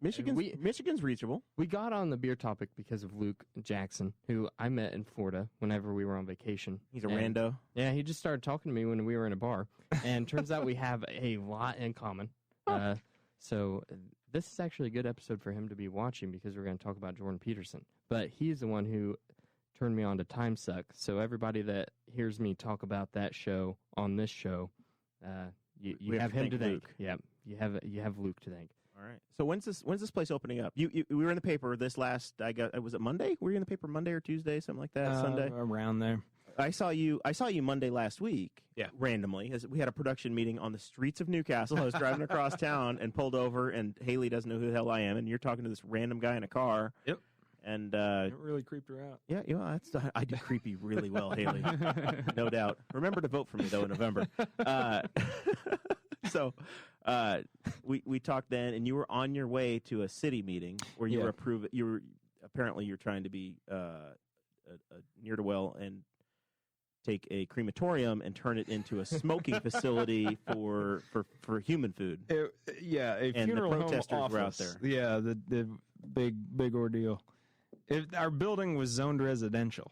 Michigan's reachable. we got on the beer topic because of Luke Jackson, who I met in Florida whenever we were on vacation. He's a And- rando. Yeah, he just started talking to me when we were in a bar, and turns out we have a lot in common. So this is actually a good episode for him to be watching because we're going to talk about Jordan Peterson. But he's the one who turned me on to Time Suck. So everybody that hears me talk about that show on this show, you We have have to him to thank thank. Luke. Yeah, you have Luke to thank. All right. So when's this place opening up? We were in the paper this last. Was it Monday? Were you in the paper Monday or Tuesday, something like that? Sunday. Around there. I saw you Monday last week. Yeah. Randomly, as we had a production meeting on the streets of Newcastle. I was driving across town and pulled over, and Haley doesn't know who the hell I am, and you're talking to this random guy in a car. Yep. And It really creeped her out. yeah, I do creepy really well, Haley. No doubt. Remember to vote for me though in November. So we talked then, and you were on your way to a city meeting where you were apparently you're trying to be near to well and take a crematorium and turn it into a smoking facility for human food. A And the funeral home protesters were out office. there. Yeah, the big ordeal. Our building was zoned residential,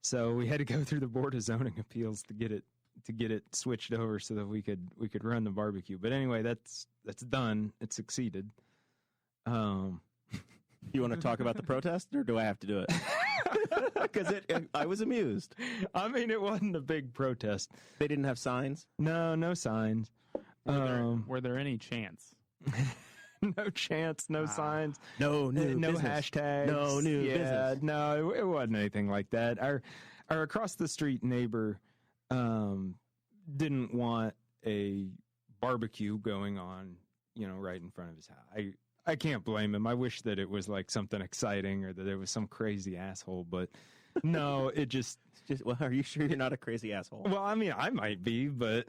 so we had to go through the Board of Zoning Appeals to get it switched over so that we could run the barbecue. But anyway, that's done. It succeeded. You want to talk about the protest, or do I have to do it? Because I was amused. I mean, it wasn't a big protest. They didn't have signs. No signs. Were there any chants? No chants, no signs, No new no business. hashtags, No new business. No, it wasn't anything like that. Our across the street neighbor didn't want a barbecue going on, right in front of his house. I can't blame him. I wish that it was like something exciting or that there was some crazy asshole, but no, it just. Well, are you sure you're not a crazy asshole? Well, I mean, I might be, but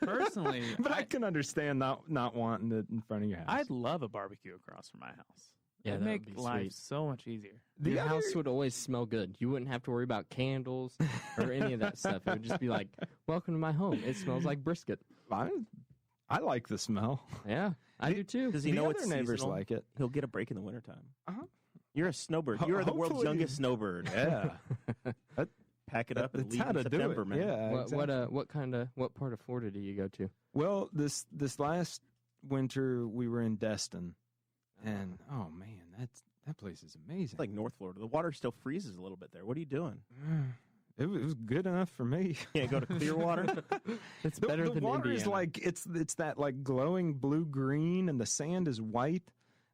Personally, but I can understand not wanting it in front of your house. I'd love a barbecue across from my house. Yeah, It'd that make would be life sweet. so much easier. Your house would always smell good. You wouldn't have to worry about candles or any of that stuff. It would just be like, welcome to my home. It smells like brisket. I like the smell. Yeah, I do too. Does he The know other it's neighbors seasonal? like it. He'll get a break in the wintertime. Uh-huh. You're a snowbird. You are the world's Hopefully- youngest snowbird. Yeah. Pack it up and That's leave how in to do September, it. man. Yeah. What part of Florida do you go to? Well, this last winter we were in Destin, and oh man, that place is amazing. It's like North Florida. The water still freezes a little bit there. What are you doing? It was good enough for me. Can't go to Clearwater? It's The better than water is Indiana. like it's that like glowing blue green, and the sand is white.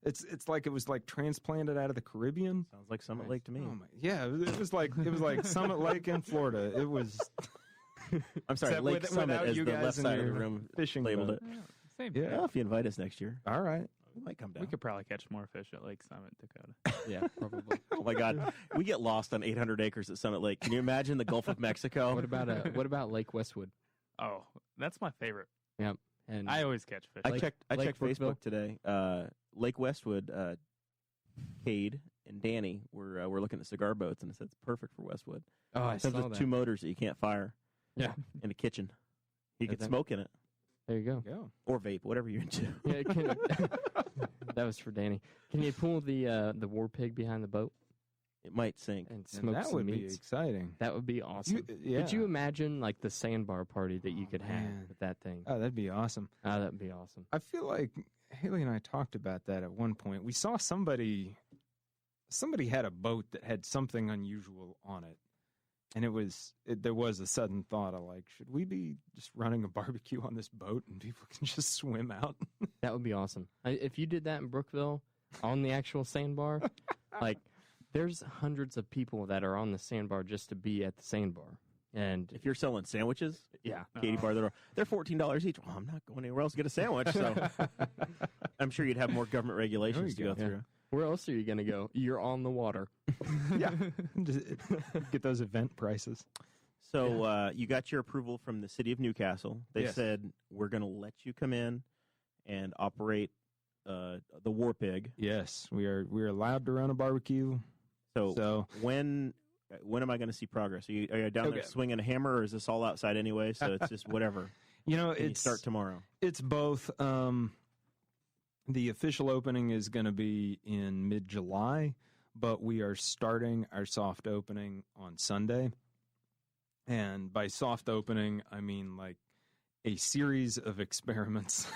It's like it was like transplanted out of the Caribbean. Sounds like Summit Nice. Lake to me. Oh my, yeah, it was like Summit Lake in Florida. It was I'm sorry, Except Lake with- Summit without as you the guys left and side of the your room fishing labeled boat. it. Same. Yeah. Well, if you invite us next year, All right. we might come down. We could probably catch more fish at Lake Summit, Dakota. Yeah, probably. Oh my God, we get lost on 800 acres at Summit Lake. Can you imagine the Gulf of Mexico? What about Lake Westwood? Oh, that's my favorite. And I always catch fish. I Lake- checked Lake Brookville? Facebook today. Lake Westwood, Cade and Danny were looking at cigar boats, and it said it's perfect for Westwood. oh, I It comes saw with that. 2 motors that you can't fire. Yeah. In a kitchen. You can That- smoke in it There you go. Go. or vape, whatever you're into. Yeah, that was for Danny. Can you pull the war pig behind the boat It might sink. and And smoke that some would be meats? exciting. That would be awesome. Yeah. Could you imagine like the sandbar party that you Oh, could have man. with that thing? Oh, that'd be awesome. Oh, that'd be awesome. I feel like Haley and I talked about that at one point. We saw somebody had a boat that had something unusual on it. And there was a sudden thought of like, should we be just running a barbecue on this boat and people can just swim out? That would be awesome. If you did that in Brookville on the actual sandbar, like there's hundreds of people that are on the sandbar just to be at the sandbar. And If you're selling sandwiches, yeah, Katie Bar, they're $14 each. Well, I'm not going anywhere else to get a sandwich, so I'm sure you'd have more government regulations to There you go go. through. where else are you going to go? You're on the water. Yeah. Just get those event prices. So you got your approval from the city of Newcastle. They Yes. said, we're going to let you come in and operate the War Pig. Yes, we're allowed to run a barbecue. So when am I going to see progress? Are you down there Okay. swinging a hammer, or is this all outside anyway? So it's just whatever. You know, Can you it's start tomorrow. It's both. The official opening is going to be in mid-July, but we are starting our soft opening on Sunday. And by soft opening, I mean like a series of experiments.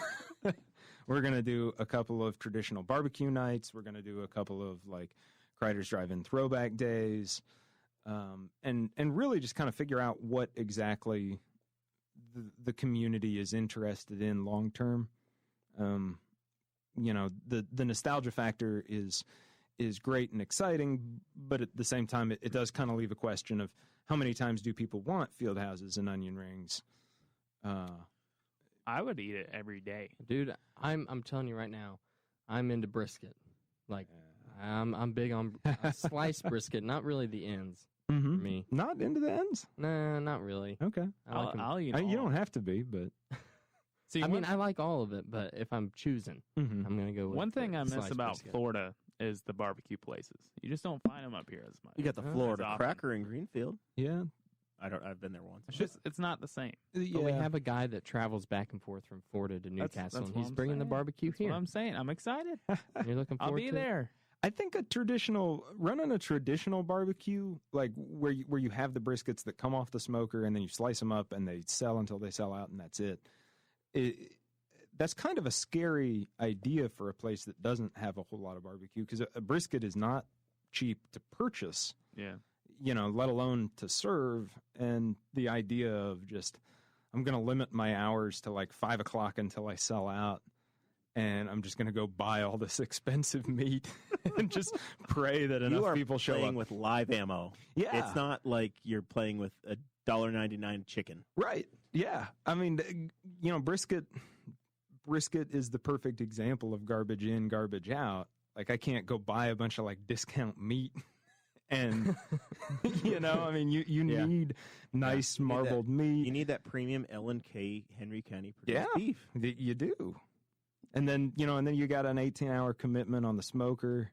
We're going to do a couple of traditional barbecue nights. We're going to do a couple of like Criders drive-in throwback days, and really just kind of figure out what exactly the community is interested in long term. You know, the nostalgia factor is great and exciting, but at the same time, it does kind of leave a question of how many times do people want field houses and onion rings? I would eat it every day. Dude, I'm telling you right now, I'm into brisket. Like I'm big on sliced brisket, not really the ends for me. Not into the ends? Nah, not really. Okay. I like 'em. I'll eat. You all. don't have to be, but See, I mean, I like all of it, but if I'm choosing, I'm gonna go with one thing the I miss sliced about brisket. Florida is the barbecue places. You just don't find them up here as much. You got the Oh, Florida that's often. Cracker in Greenfield. yeah. I've been there once. It's not the same. But we have a guy that travels back and forth from Florida to Newcastle, that's and what he's I'm bringing the saying. barbecue That's here. what I'm saying. I'm excited. You're looking I'll forward be to it? there. I think running a traditional barbecue, like where you have the briskets that come off the smoker and then you slice them up and they sell until they sell out and that's it. That's kind of a scary idea for a place that doesn't have a whole lot of barbecue, because a brisket is not cheap to purchase. Yeah. Let alone to serve. And the idea of just, I'm going to limit my hours to like 5 o'clock until I sell out. And I'm just going to go buy all this expensive meat and just pray that enough people show up. You are playing with live ammo. Yeah. It's not like you're playing with a $1.99 chicken. Right. Yeah. I mean, brisket is the perfect example of garbage in, garbage out. Like, I can't go buy a bunch of like discount meat and, I mean, you need nice marbled meat. You need that premium L&K Henry County produced beef. You do. And then, you got an 18-hour commitment on the smoker,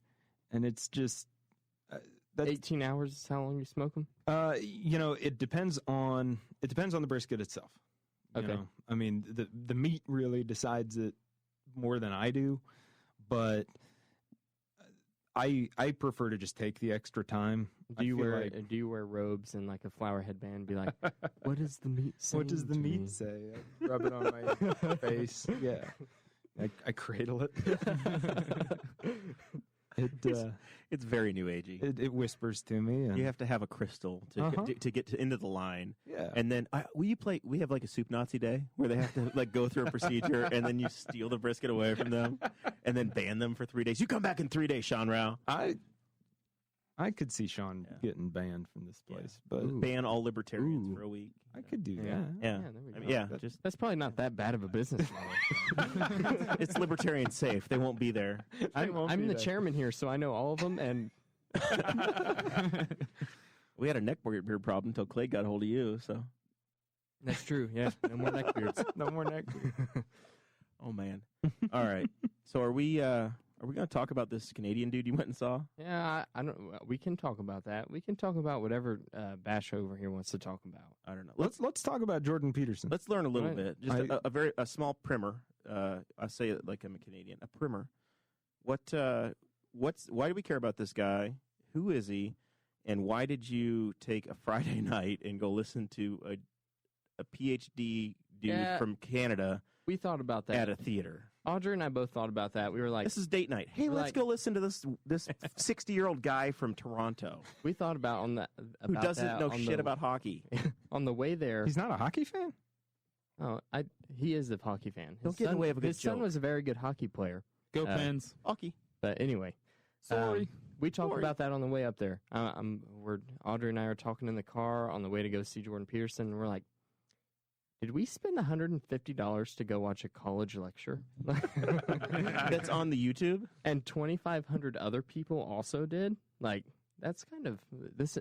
and it's just 18 hours is how long you smoke them? It depends on the brisket itself. Okay. I mean, the meat really decides it more than I do, but I prefer to just take the extra time. Do you wear robes and like a flower headband and be like, what does the meat say? What does the meat say? I rub it on my face. Yeah. I cradle it. It's very new agey. It whispers to me. And you have to have a crystal to get into the line. Yeah. And then we have like a soup Nazi day where they have to like go through a procedure and then you steal the brisket away from them and then ban them for 3 days. You come back in 3 days, Sean Rao. I could see Sean getting banned from this place, but ban all libertarians for a week. I could do that. Yeah, there we go. That's probably not that bad of a business model. It's libertarian safe. They won't be there. I'm the chairman here, so I know all of them. And we had a neck beard problem until Clay got a hold of you. So that's true. Yeah, no more neck beards. No more neck beards. Oh man. All right. So are we going to talk about this Canadian dude you went and saw? Yeah, I don't. We can talk about that. We can talk about whatever Bash over here wants to talk about. I don't know. Let's talk about Jordan Peterson. Let's learn a little bit. Just a very small primer. I say it like I'm a Canadian. A primer. Why do we care about this guy? Who is he? And why did you take a Friday night and go listen to a PhD dude from Canada? We thought about that at a theater. Audrey and I both thought about that. We were like, this is date night. Hey, let's go listen to this 60-year-old guy from Toronto. We thought about who doesn't know shit about hockey. On the way there. He's not a hockey fan? Oh, he is a hockey fan. Don't get in the way of a good His son was a very good hockey player. Go Pens. Hockey. But anyway. Sorry. We talked about that on the way up there. Audrey and I are talking in the car on the way to go see Jordan Peterson, and we're like, did we spend $150 to go watch a college lecture? That's on the YouTube? And 2,500 other people also did? Like, that's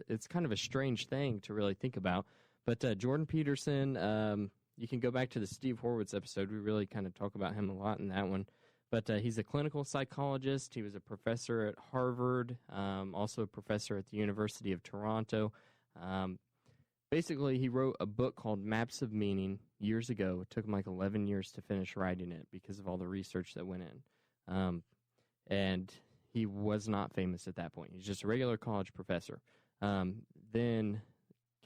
it's kind of a strange thing to really think about. But Jordan Peterson, you can go back to the Steve Horwitz episode. We really kind of talk about him a lot in that one. But he's a clinical psychologist. He was a professor at Harvard, also a professor at the University of Toronto. Basically, he wrote a book called Maps of Meaning years ago. It took him like 11 years to finish writing it because of all the research that went in. And he was not famous at that point. He's just a regular college professor. Then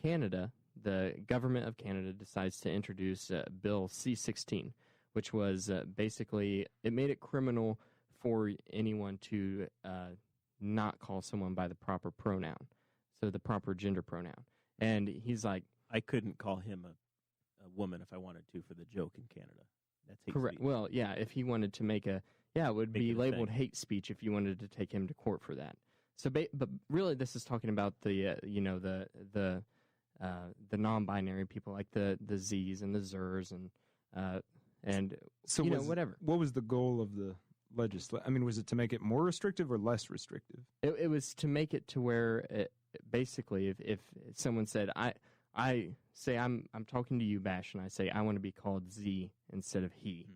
Canada, the government of Canada, decides to introduce Bill C-16, which was basically, it made it criminal for anyone to not call someone by the proper pronoun, so the proper gender pronoun. And he's like, I couldn't call him a woman if I wanted to for the joke in Canada. That's hate correct. speech. Well, yeah, if he wanted to it would be labeled hate speech if you wanted to take him to court for that. So, but really, this is talking about the non-binary people, like the Z's and the Zers and so whatever. What was the goal of the legislation? I mean, was it to make it more restrictive or less restrictive? It was to make it to where basically, if someone said, I say I'm talking to you, Bash, and I say I want to be called Z instead of he,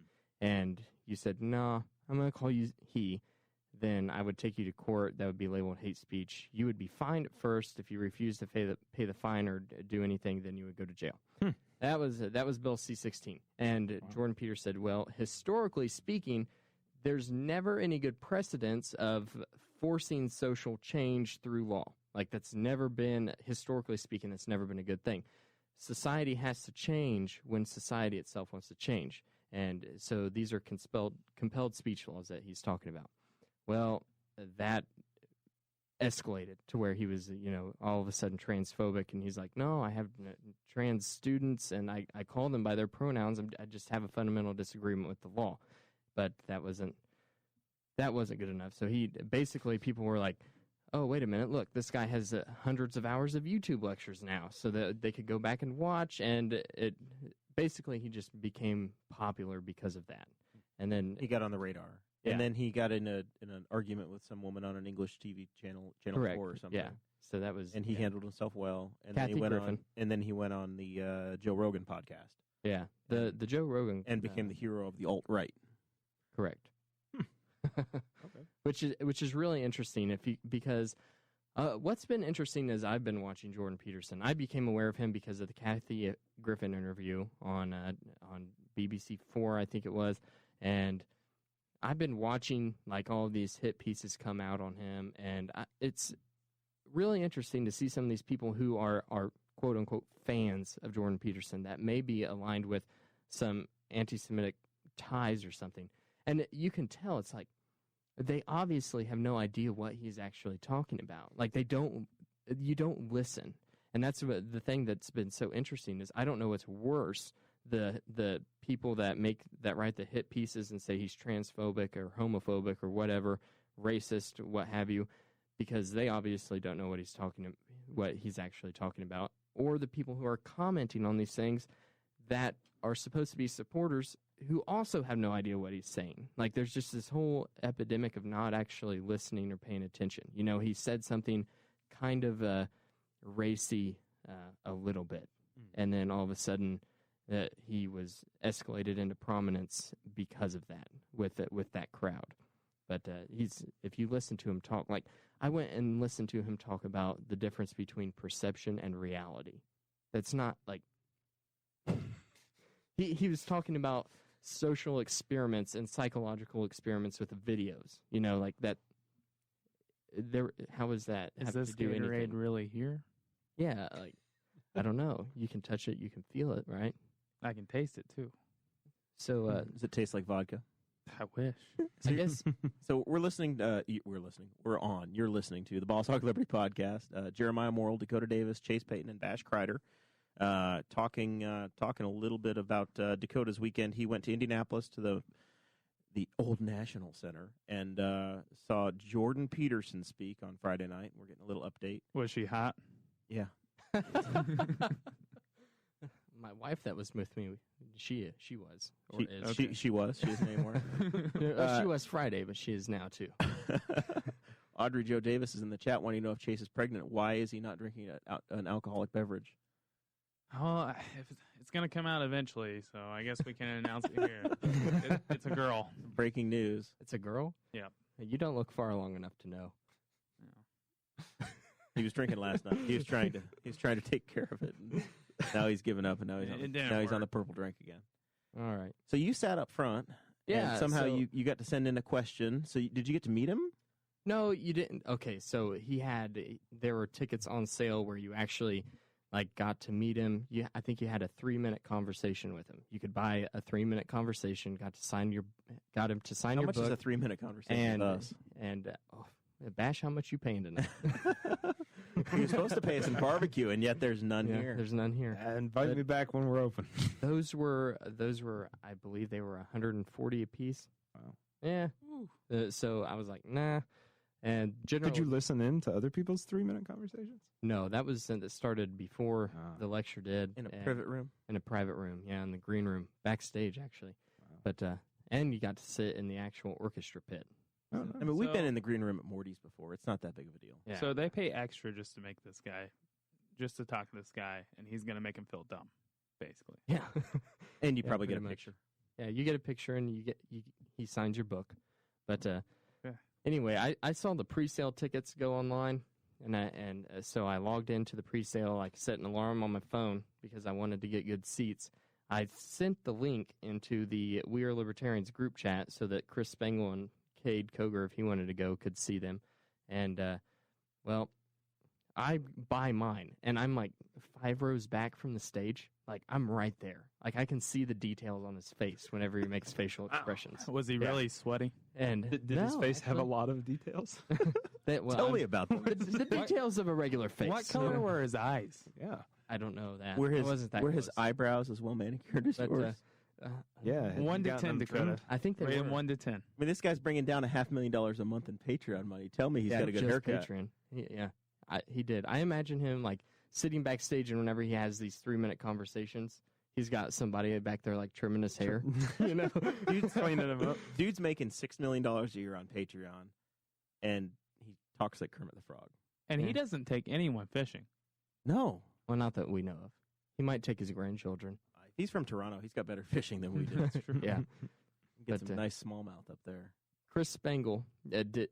and you said no, I'm going to call you he, then I would take you to court. That would be labeled hate speech. You would be fined at first. If you refuse to pay the fine or do anything, then you would go to jail. That was Bill C-16. And Jordan Peterson said, well, historically speaking, there's never any good precedence of forcing social change through law. Like, that's never been, historically speaking, that's never been a good thing. Society has to change when society itself wants to change. And so these are compelled speech laws that he's talking about. Well, that escalated to where he was, all of a sudden transphobic, and he's like, no, I have trans students, and I call them by their pronouns. I just have a fundamental disagreement with the law. But that wasn't good enough. So people were like, oh, wait a minute, look, this guy has hundreds of hours of YouTube lectures now, so that they could go back and watch, and he just became popular because of that. And then he got on the radar. Yeah. And then he got in an argument with some woman on an English TV channel Correct. 4 or something. Yeah. So that was, and he handled himself well. And Kathy then he went Griffin. he went on the Joe Rogan podcast. Yeah, the Joe Rogan, and became the hero of the alt-right. Correct. Okay. Which is really interesting because what's been interesting is I've been watching Jordan Peterson. I became aware of him because of the Kathy Griffin interview on BBC 4, I think it was, and I've been watching like all of these hit pieces come out on him, and it's really interesting to see some of these people who are quote unquote fans of Jordan Peterson that may be aligned with some anti-Semitic ties or something. And you can tell it's like they obviously have no idea what he's actually talking about. Like you don't listen. And that's the thing that's been so interesting is I don't know what's worse, the people that write the hit pieces and say he's transphobic or homophobic or whatever, racist, what have you, because they obviously don't know what he's actually talking about, or the people who are commenting on these things that are supposed to be supporters who also have no idea what he's saying. Like, there's just this whole epidemic of not actually listening or paying attention. He said something kind of racy a little bit, and then all of a sudden he was escalated into prominence because of that with that crowd. But if you listen to him talk, like I went and listened to him talk about the difference between perception and reality. That's not like he was talking about social experiments and psychological experiments with the videos. Like that. How is that? Is this Gatorade really here? Yeah, like I don't know. You can touch it, you can feel it, right? I can taste it too. So does it taste like vodka? I wish. I guess. So you're listening to the Boss Hog of Liberty podcast. Jeremiah Morrell, Dakota Davis, Chase Peyton, and Bash Crider. Talking a little bit about Dakota's weekend. He went to Indianapolis to the Old National Center and saw Jordan Peterson speak on Friday night. We're getting a little update. Was she hot? Yeah. My wife that was with me, she was. Or is. Okay. She was. She isn't anymore. She was Friday, but she is now too. Audrey Joe Davis is in the chat wanting to know if Chase is pregnant. Why is he not drinking an alcoholic beverage? Oh, it's going to come out eventually, so I guess we can announce it here. It's a girl. Breaking news. It's a girl? Yeah. You don't look far long enough to know. No. He was drinking last night. He was trying to take care of it. And now he's given up, and now he's on the purple drink again. All right. So you sat up front. Yeah. And somehow you got to send in a question. So did you get to meet him? No, you didn't. Okay, so there were tickets on sale where you actually got to meet him. I think you had a 3-minute conversation with him. You could buy a 3-minute conversation. Got him to sign your book. How much is a 3-minute conversation with us? And Bash, how much you paying tonight? He was supposed to pay us in barbecue, and yet there's none here. There's none here. Invite me back when we're open. Those were, I believe they were $140 a piece. Wow. Yeah. So I was like, nah. And Did you listen in to other people's 3-minute conversations? No, that started before the lecture did. In a private room? In a private room, yeah, in the green room, backstage actually. Wow. But and you got to sit in the actual orchestra pit. Oh, nice. I mean, we've been in the green room at Morty's before. It's not that big of a deal. Yeah. So they pay extra just to talk to this guy, and he's going to make him feel dumb, basically. Yeah. And you probably get a picture. Yeah, you get a picture, and he signs your book. But anyway, I saw the pre-sale tickets go online, and so I logged into the pre-sale. I set an alarm on my phone because I wanted to get good seats. I sent the link into the We Are Libertarians group chat so that Chris Spangle and Cade Koger, if he wanted to go, could see them. And, I buy mine, and I'm 5 rows back from the stage. I'm right there. I can see the details on his face whenever he makes facial expressions. Was he really sweaty? And Did his no, face have a actually, lot of details? Tell me about them. the details of a regular face. What color were his eyes? Yeah. I don't know that. Were I his wasn't that were his close. eyebrows as well manicured as But, yours? Yeah. had 1 you to gotten 10, them Dakota. trimmed? I think they Rate were. him 1 to 10. I mean, this guy's bringing down $500,000 a month in Patreon money. Tell me he's got a good just haircut. Patreon. Yeah, he did. I imagine him like sitting backstage, and whenever he has these 3-minute conversations, he's got somebody back there like trimming his hair. You know, Dude's cleaning him up. Dude's making $6 million a year on Patreon, and he talks like Kermit the Frog. And Yeah. he doesn't take anyone fishing. No, well, not that we know of. He might take his grandchildren. he's from Toronto. He's got better fishing than we do. Yeah, Get But, some nice smallmouth up there. Chris Spangle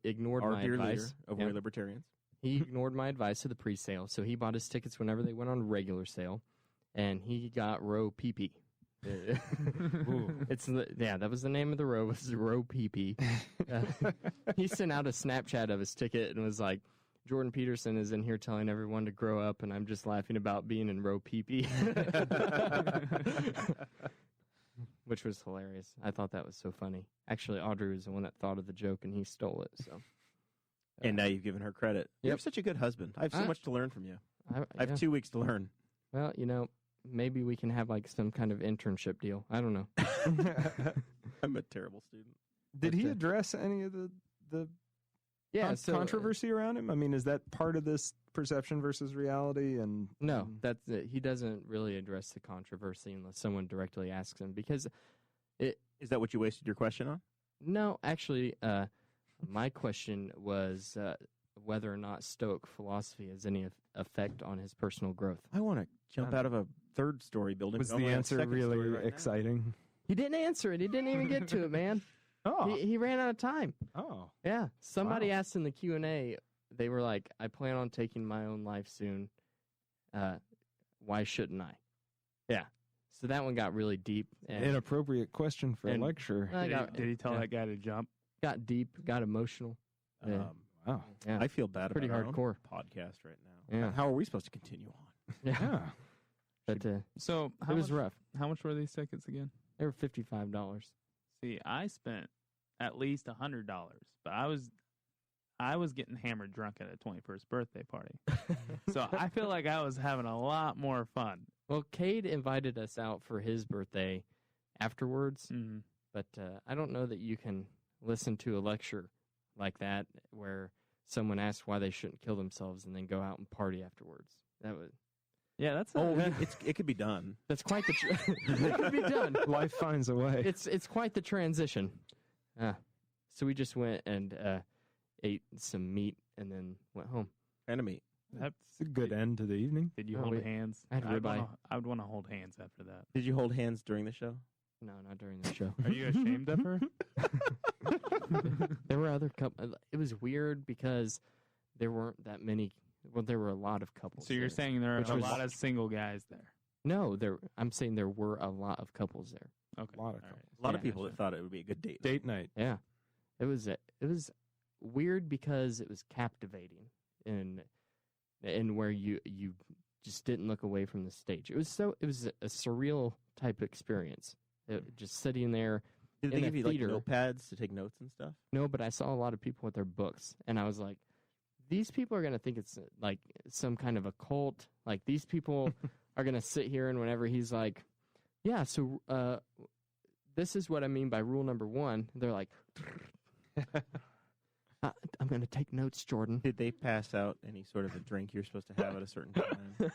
ignored Our my dear leader advice. of Yeah. We're Libertarians. He ignored my advice to the pre-sale, so he bought his tickets whenever they went on regular sale, and he got row PP. That was the name of the row, was row PP. He sent out a Snapchat of his ticket and was like, Jordan Peterson is in here telling everyone to grow up, and I'm just laughing about being in row PP. Which was hilarious. I thought that was so funny. Actually, Audrey was the one that thought of the joke, and he stole it. So, And now you've given her credit. You're Yep. such a good husband. I have so much to learn from you. I have yeah. 2 weeks to learn. Well, maybe we can have like some kind of internship deal. I don't know. I'm a terrible student. Did he But, address any of the controversy? controversy around him? I mean, is that part of this perception versus reality? And No, that's it. He doesn't really address the controversy unless someone directly asks him. Because Is that what you wasted your question on? no, actually, my question was whether or not Stoic philosophy has any effect on his personal growth. I want to jump out of a third-story building. was but the only on answer second story really right now. exciting? He didn't answer it. He didn't even get to it, man. Oh, He ran out of time. oh, Yeah, somebody Wow. asked in the Q&A. They were like, "I plan on taking my own life soon. Why shouldn't I?" Yeah. So that one got really deep and inappropriate question for a and- lecture. Did he tell yeah. that guy to jump? got deep, got emotional. Yeah. Wow. Yeah. I feel bad Pretty about our own hardcore. podcast right now. Yeah. How are we supposed to continue on? Yeah. Yeah. But So it was rough. How much were these tickets again? They were $55. See, I spent at least $100, but I was getting hammered drunk at a 21st birthday party. So I feel like I was having a lot more fun. Well, Cade invited us out for his birthday afterwards, Mm-hmm. but I don't know that you can listen to a lecture like that where someone asks why they shouldn't kill themselves and then go out and party afterwards. That was Yeah, that's It could be done. that's quite the it can be done. Life finds a way. It's quite the transition. So we just went and ate some meat and then went home. Enemy. that's It's a good end to the evening. Did you Oh, hold wait. hands? I had ribeye. I would want to hold hands after that. Did you hold hands during the show? No, not during the show. Are you ashamed of her? There were other couples. It was weird because there weren't that many. Well, there were a lot of couples. So you're there. saying there are Which a was- lot of single guys there? No, I'm saying there were a lot of couples there. Okay. A lot of All couples. right. A lot of Yeah. people that thought it would be a good date. Date night. Yeah, it was weird because it was captivating and where you just didn't look away from the stage. It was a surreal type experience. Just sitting there. Did they in a give you like theater. notepads to take notes and stuff? No, but I saw a lot of people with their books, and I was like, these people are gonna think it's like some kind of a cult. Like these people are gonna sit here, and whenever he's like, yeah, so this is what I mean by rule number 1. They're like, I'm gonna take notes, Jordan. Did they pass out any sort of a drink you're supposed to have at a certain time?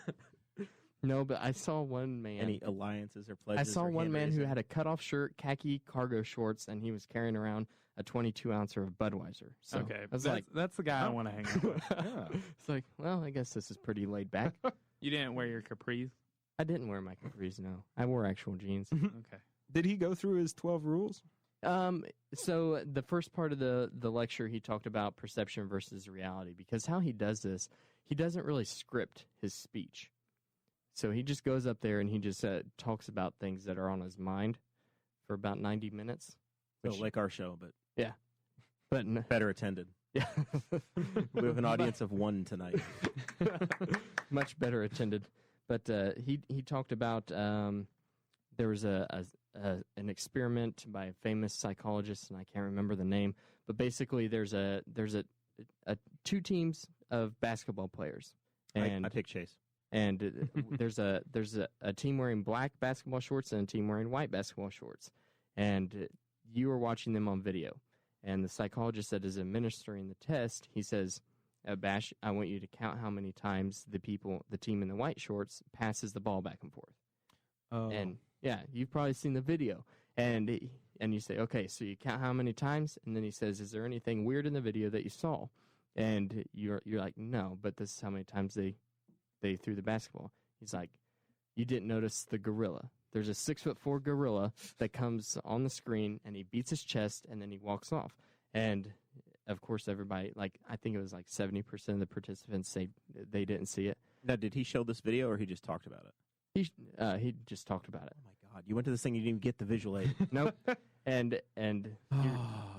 No, but I saw one man. Any alliances or I pledges? saw or one hand man who raising? had a cutoff shirt, khaki cargo shorts, and he was carrying around a 22-ouncer of Budweiser. So Okay. I was that's, like, that's the guy I want to hang out with. Yeah. it's like, well, I guess this is pretty laid back. You didn't wear your capris? I didn't wear my capris, no. I wore actual jeans. Okay. Did he go through his 12 rules? So the first part of the lecture, he talked about perception versus reality, because how he does this, he doesn't really script his speech. So he just goes up there and he just talks about things that are on his mind for about 90 minutes. So like our show, but But better attended. yeah, We have an audience of 1 tonight. much better attended. But he talked about there was a an experiment by a famous psychologist, and I can't remember the name. But basically, there's two teams of basketball players, and I picked Chase. And there's a team wearing black basketball shorts and a team wearing white basketball shorts, and you are watching them on video. And the psychologist that is administering the test, he says, Bash, I want you to count how many times the team in the white shorts passes the ball back and forth. Oh. And yeah, you've probably seen the video. And you say, okay, so you count how many times, and then he says, is there anything weird in the video that you saw? And you're like, no, but this is how many times they threw the basketball. He's like, you didn't notice the gorilla. There's a 6'4" gorilla that comes on the screen, and he beats his chest, and then he walks off. And of course, everybody, I think it was 70% of the participants say they didn't see it. Now, did he show this video, or he just talked about it? He just talked about it. Oh my God! You went to this thing, you didn't even get the visual aid. Nope. And did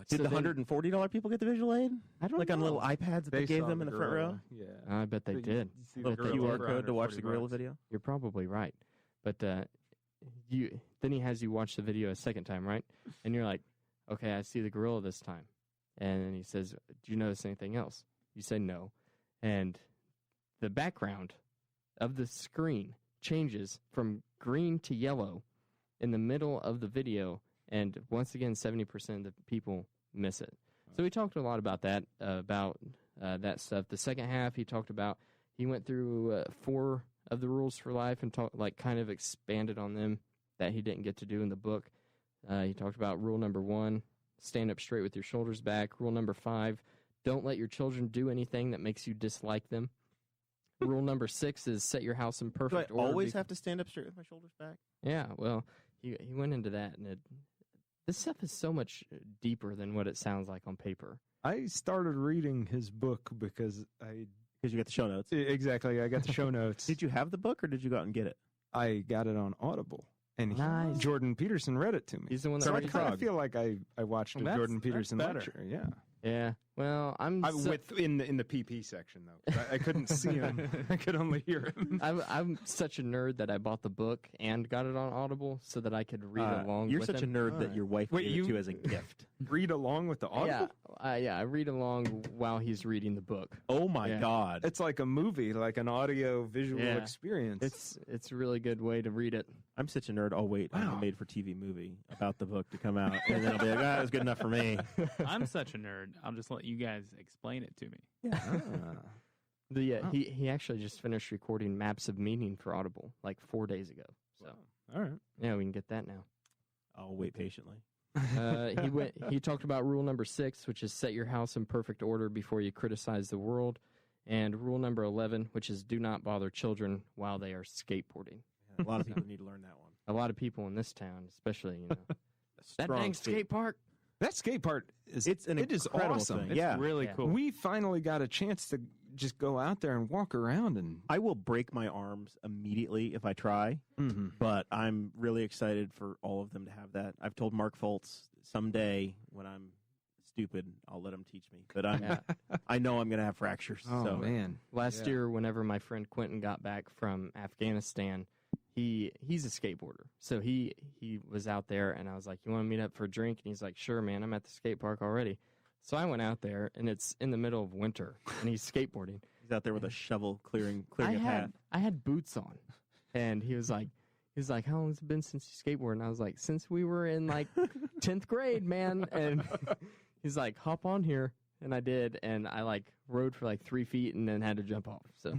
so the $140 people get the visual aid? I don't know. On little iPads that they gave them in the front row? Yeah. I bet they did. You see Little the gorilla QR for code to watch the $140. gorilla video? You're probably right. But then he has you watch the video a second time, right? And you're like, okay, I see the gorilla this time. And then he says, do you notice anything else? You say no. And the background of the screen changes from green to yellow in the middle of the video. And once again, 70% of the people miss it. So we talked a lot about that, that stuff. The second half, he went through 4 of the rules for life and kind of expanded on them that he didn't get to do in the book. He talked about rule number 1, stand up straight with your shoulders back. Rule number 5, don't let your children do anything that makes you dislike them. Rule number 6 is set your house in perfect order. Do I always have to stand up straight with my shoulders back? Yeah, well, he went into that, and this stuff is so much deeper than what it sounds like on paper. I started reading his book because you got the show notes. Exactly, I got the show notes. Did you have the book, or did you go out and get it? I got it on Audible. And Nice. Jordan Peterson read it to me. He's the one that So I writes kind the of feel like I watched a Jordan Peterson better. lecture. Yeah. Yeah, well, In the PP section though. I couldn't see him. I could only hear him. I'm such a nerd that I bought the book and got it on Audible so that I could read along. You're with such him. a nerd that your wife gave it to you as a gift. Read along with the Audible? Yeah, I read along while he's reading the book. Oh my God! It's like a movie, like an audio visual experience. It's a really good way to read it. I'm such a nerd. I'll wait on a made-for-TV movie about the book to come out, and then I'll be like, "Ah, it was good enough for me." I'm such a nerd. I'll just let you guys explain it to me. He actually just finished recording Maps of Meaning for Audible 4 days ago. So All right. yeah, we can get that now. I'll wait patiently. He talked about rule number 6, which is set your house in perfect order before you criticize the world, and rule number 11, which is do not bother children while they are skateboarding. Yeah, a lot of people need to learn that one. A lot of people in this town, especially, that dang skate park. That skate park is incredible awesome. thing. It's Yeah. really cool. We finally got a chance to just go out there and walk around and I will break my arms immediately if I try, but I'm really excited for all of them to have that. I've told Mark Foltz someday when I'm stupid, I'll let him teach me. But I know I'm going to have fractures. Oh so. man. Last year, whenever my friend Quentin got back from Afghanistan, he's a skateboarder. So he was out there, and I was like, you want to meet up for a drink? And he's like, sure, man, I'm at the skate park already. So I went out there, and it's in the middle of winter, and he's skateboarding. He's out there with a shovel clearing a path. I had boots on, and he was like, how long has it been since you skateboarded? And I was like, since we were in 10th grade, man. And he's like, hop on here. And I did, and I rode for 3 feet and then had to jump off. So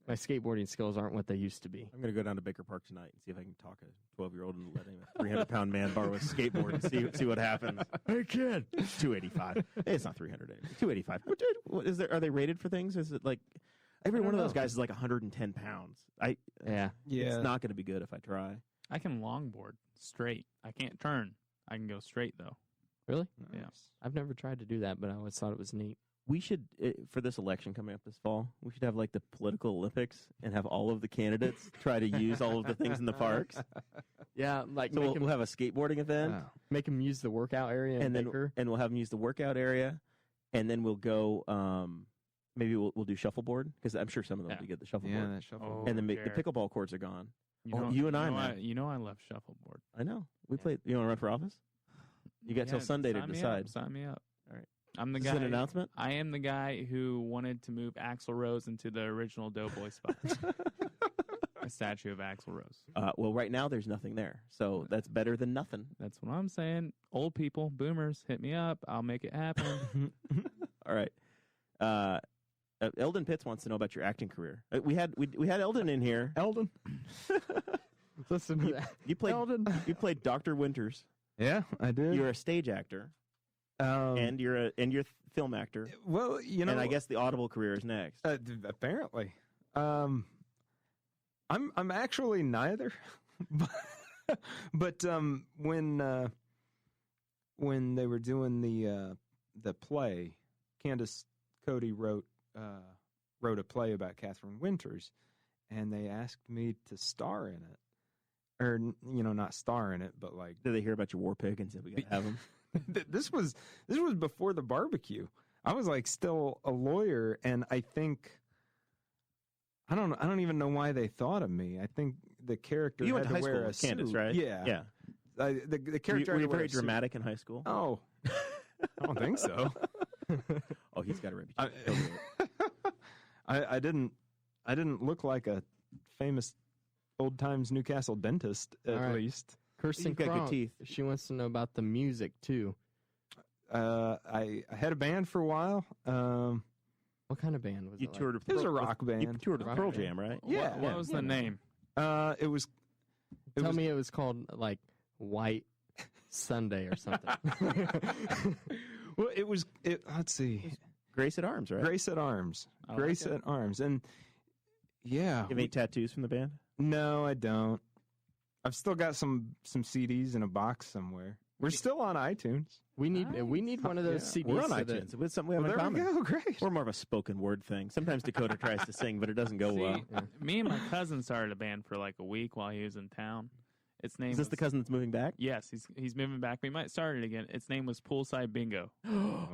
my skateboarding skills aren't what they used to be. I'm going to go down to Baker Park tonight and see if I can talk a 12-year-old and let him a 300-pound man borrow a skateboard and see what happens. Hey, kid. 285. It's not 300. 285. What is there? Are they rated for things? Is it every one of those guys is 110 pounds? Yeah. It's not going to be good if I try. I can longboard straight. I can't turn. I can go straight though. Really? Yeah. I've never tried to do that, but I always thought it was neat. We should, for this election coming up this fall, we should have the political Olympics and have all of the candidates try to use all of the things in the parks. Yeah, So we'll have a skateboarding event. Wow. make them use the workout area in Baker. And we'll have them use the workout area, and then we'll go. Maybe we'll do shuffleboard because I'm sure some of them will be good. The shuffleboard, Yeah, that shuffle. Oh, and then the Jared. pickleball courts are gone. You and I, man. You know I love shuffleboard. I know. We played. You want to run for office? You got till Sunday to decide. Sign me up. All right. I'm the Is guy. this an announcement? I am the guy who wanted to move Axl Rose into the original Doughboy spot. A statue of Axl Rose. Well, right now there's nothing there, so that's better than nothing. That's what I'm saying. Old people, boomers, hit me up. I'll make it happen. All right. Eldon Pitts wants to know about your acting career. We had Eldon in here. Eldon. Listen to that. You played Eldon. You played Dr. Winters. Yeah, I did. You're a stage actor, and you're a film actor. Well, and I guess the audible career is next. Apparently, I'm actually neither. But when they were doing the play, Candace Cody wrote a play about Catherine Winters, and they asked me to star in it, or not star in it, but like. Did they hear about your war pig and said we gotta have him? This was before the barbecue. I was like still a lawyer, and I think. I don't even know why they thought of me. I think the character you had went to to high wear school a with Candace, suit. right? Yeah. The character Were had you to wear very a suit. dramatic in high school? Oh, I don't think so. Oh, he's got a reputation. I didn't look like a famous old times Newcastle dentist at All right. least. Kirsten You've got good Kronk, teeth. she wants to know about the music too. I had a band for a while. What kind of band was You it? toured Like? It was a rock band. You toured with Rock Pearl band. Jam, right? Yeah. What was the name? It was. Tell me it was called like White Sunday or something. Well, it was. Let's see. Grace at Arms, right? Grace at Arms. I like Grace it. at Arms, and yeah. You have any tattoos from the band? No, I don't. I've still got some CDs in a box somewhere. We're still on iTunes. we need one of those CDs. We're on so that- iTunes. It's something we have in There common. we go. Great. We're more of a spoken word thing. Sometimes Dakota tries to sing, but it doesn't go See, well. Me and my cousin started a band for like a week while he was in town. Its name Is this was, the cousin that's moving back? Yes, he's moving back. We might start it again. Its name was Poolside Bingo.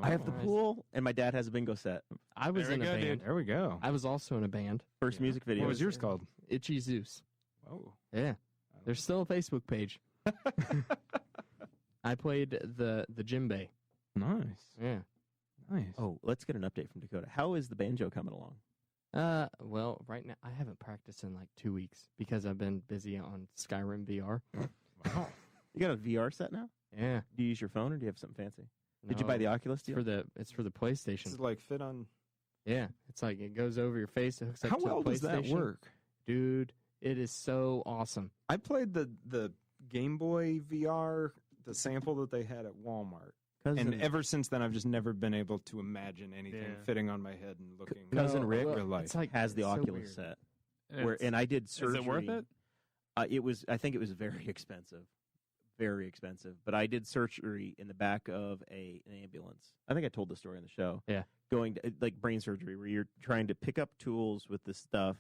I have the Nice. pool, and my dad has a bingo set. I was There in we a go, band. dude. There we go. I was also in a band. First music video. What was yours called? Itchy Zeus. Oh, Yeah. There's still a Facebook page. I played the djembe. nice, Yeah. nice. Oh, let's get an update from Dakota. How is the banjo coming along? Well, right now I haven't practiced in like 2 weeks because I've been busy on Skyrim VR. Wow. You got a VR set now? Yeah. Do you use your phone, or do you have something fancy? Did you buy the Oculus It's deal? it's for the PlayStation. Does it like fit on? Yeah. It's like it goes over your face. It hooks up How to well the does that PlayStation. work? Dude, it is so awesome. I played the Game Boy VR, the sample that they had at Walmart, and ever since then, I've just never been able to imagine anything Yeah. fitting on my head and looking. Cousin Rick real life. It's like has the it's so Oculus weird. set. And I did surgery. Is it worth it? It was. I think it was very expensive. Very expensive. But I did surgery in the back of an ambulance. I think I told the story on the show. Yeah. Going to, like, brain surgery, where you're trying to pick up tools with this stuff,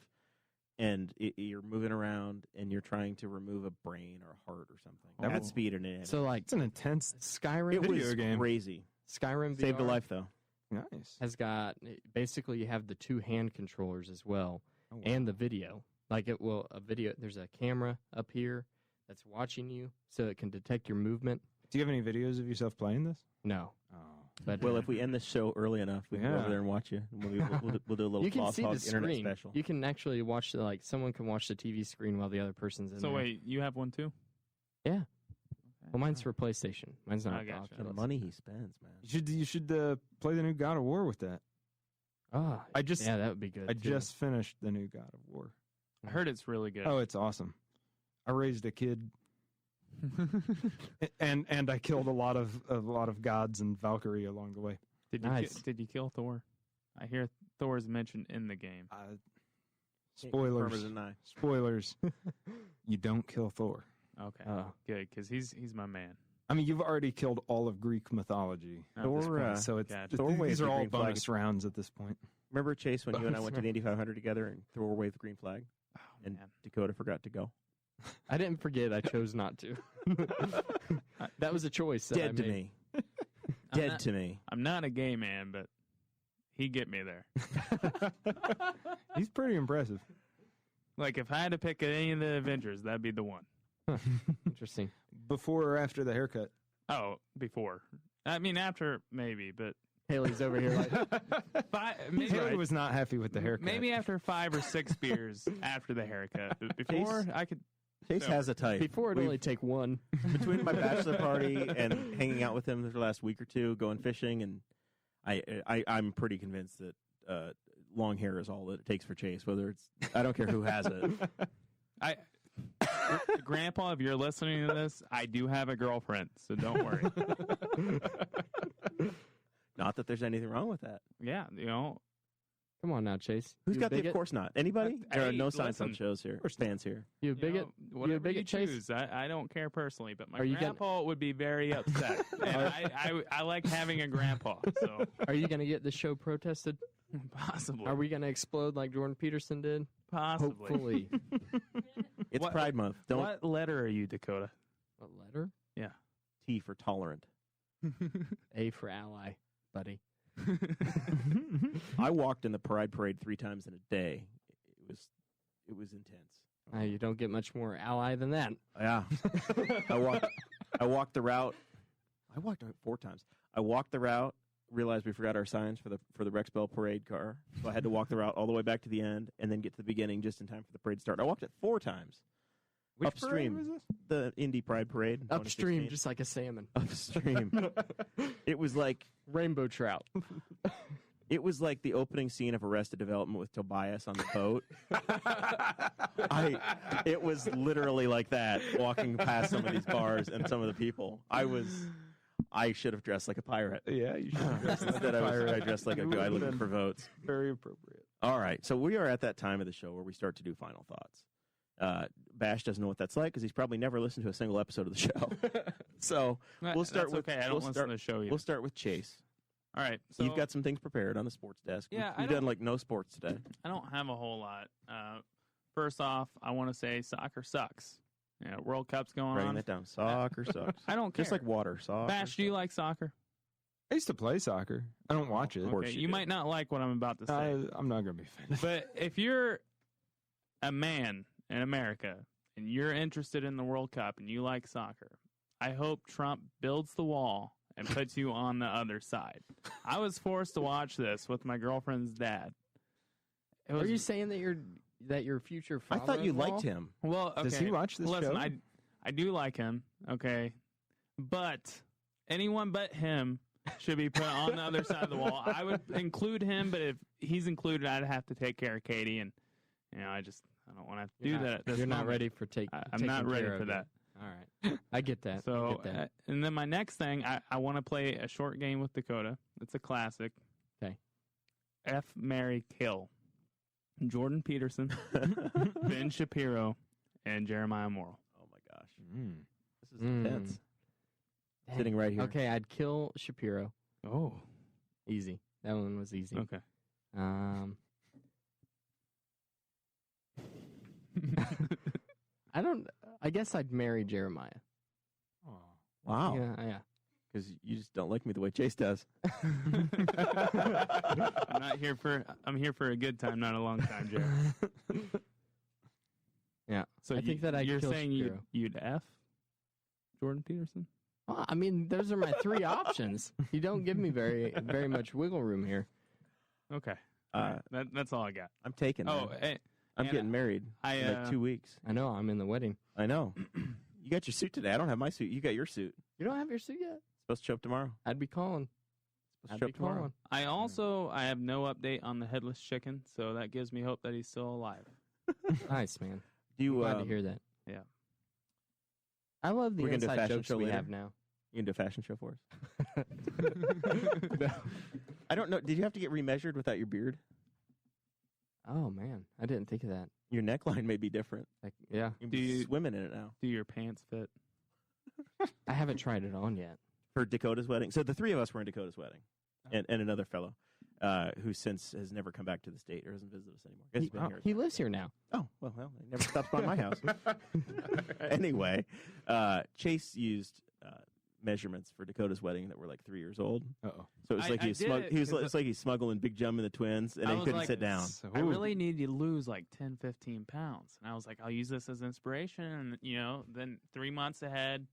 and you're moving around, and you're trying to remove a brain or a heart or something That at was- speed and in. So like It's an intense, Skyrim It video was game. crazy. Skyrim VR Saved a life, though. nice. has got basically you have the two hand controllers as well Oh, wow. and the video. Like it will a video there's a camera up here that's watching you so it can detect your movement. Do you have any videos of yourself playing this? No. Oh, But Well, if we end this show early enough, we can go Yeah. over there and watch you. We'll do a little you can Boss see Hog the internet screen. special. You can actually watch like someone can watch the TV screen while the other person's in So there. wait, you have one too? Yeah. Okay. Well, mine's for PlayStation. Mine's not I the gotcha. The Oculus. money he spends, man. you should play the new God of War with that. Oh, I just yeah, that would be good. I too. just finished the new God of War. I heard it's really good. Oh, it's awesome. I raised a kid, and I killed a lot of gods and Valkyrie along the way. Nice. Did you kill Thor? I hear Thor is mentioned in the game. Spoilers. Firmer than I. Spoilers. You don't kill Thor. Okay, Oh. good, because he's my man. I mean, you've already killed all of Greek mythology at this Thor, point, so it's gotcha. Thor waves these are the all green flag. bonus rounds at this point. Remember, Chase, when you and I went to the Indy 500 together and Thor waved the green flag, Oh, and man. Dakota forgot to go? I didn't forget. I chose not to. That was a choice. That I Dead to made. me. I'm Dead not- to me. I'm not a gay man, but he get me there. He's pretty impressive. Like, if I had to pick any of the Avengers, that'd be the one. Interesting. Before or after the haircut? Oh, before. I mean, after, maybe, but... Haley's over here like, maybe Haley was not happy with the haircut. Maybe after 5 or 6 beers after the haircut. But before, I could... Chase So, has a type. before it'd only take one. Between my bachelor party and hanging out with him the last week or two, going fishing, and I'm pretty convinced that long hair is all that it takes for Chase. Whether it's, I don't care who has it. Grandpa, if you're listening to this, I do have a girlfriend, so don't worry. Not that there's anything wrong with that. Yeah, you know. Come on now, Chase. Who's You got the? bigot? Of course not. Anybody? There are Hey, no science on listen. shows here. Or fans here. You a You bigot? know, You a whatever bigot, Chase? choose. I don't care personally, but my Are you gonna- grandpa would be very upset. And I like having a grandpa, so Are you going to get the show protested? possibly. Are we going to explode like Jordan Peterson did? Possibly. Hopefully. It's What- Pride Month. Don't What letter are you, Dakota? What letter? T for tolerant. A for ally, buddy. I walked in the Pride Parade 3 times in a day. It was intense. You don't get much more ally than that. Yeah. I walked the route. I walked 4 times. I walked the route, realized we forgot our signs for the Rex Bell parade car. So I had to walk the route all the way back to the end and then get to the beginning just in time for the parade to start. I walked it 4 times. Which Upstream. parade was this? The Indy Pride Parade. in Upstream, 2016. just like a salmon. Upstream. It was like Rainbow trout. It was like the opening scene of Arrested Development with Tobias on the boat. It was literally like that, walking past some of these bars and some of the people. I should have dressed like a pirate. Yeah, you should have dressed like Instead, a pirate. I dressed like a guy looking for votes. Very appropriate. All right, so we are at that time of the show where we start to do final thoughts. Bash doesn't know what that's like because he's probably never listened to a single episode of the show. So we'll start That's with. okay. I don't listen to the show yet. We'll start with Chase. All right. So You've got some things prepared on the sports desk. Yeah, We've done like no sports today. I don't have a whole lot. First off, I want to say soccer sucks. Yeah, World Cup's going Writing on. that down. Soccer sucks. I don't care. Just like water. Soccer. Bash, do you sucks. like soccer? I used to play soccer. I don't watch it. Of course Okay, you you do. might not like what I'm about to say. I'm not going to be offended. But if you're a man in America and you're interested in the World Cup and you like soccer, I hope Trump builds the wall and puts you on the other side. I was forced to watch this with my girlfriend's dad. It was, Are you saying that your future I father? thought you liked him. well, okay. Does he watch this Listen, show? I do like him, okay? But anyone but him should be put on the other side of the wall. I would include him, but if he's included, I'd have to take care of Katie, and I don't want to have to do that at this You're not moment. ready for I'm not ready for that. All right. I get that. So, I get that. and then my next thing, I want to play a short game with Dakota. It's a classic. Okay. F, marry, kill. Jordan Peterson, Ben Shapiro, and Jeremiah Morrell. Oh my gosh, Mm. this is intense. Dang. Sitting right here. Okay, I'd kill Shapiro. Oh. Easy. That one was easy. Okay. I guess I'd marry Jeremiah. Wow. Yeah. Because you just don't like me the way Chase does. I'm here for a good time, not a long time, Jerry. Yeah. So I think that I'd you're kill saying Shapiro. you'd F Jordan Peterson? Well, I mean, those are my 3 options. You don't give me very much wiggle room here. Okay. That's all I got. I'm taking. Oh, man. hey, I'm and getting married in like 2 weeks. I know. I'm in the wedding. I know. You got your suit today. I don't have my suit. You got your suit. You don't have your suit yet? Supposed to show up tomorrow. I'd be calling. Supposed to show up tomorrow. I have no update on the headless chicken, so that gives me hope that he's still alive. Nice, man. Do you? Glad to hear that. Yeah. I love the We're gonna do a inside fashion jokes show we later? have now. You can do a fashion show for us. I don't know. Did you have to get remeasured without your beard? Oh man, I didn't think of that. Your neckline may be different. Like, yeah, You can Do be you- swimming in it now. Do your pants fit? I haven't tried it on yet. For Dakota's wedding. So the 3 of us were in Dakota's wedding, and another fellow who since has never come back to the state or doesn't visit us anymore. He's been here. He lives here now. Oh, well, he never stops by my house. Anyway, Chase used measurements for Dakota's wedding that were like 3 years old. Uh-oh. So it was like it's like he's smuggling Big Jum and the twins, and I he was couldn't like, sit down. I really need to lose like 10, 15 pounds. And I was like, I'll use this as inspiration. And, then 3 months ahead,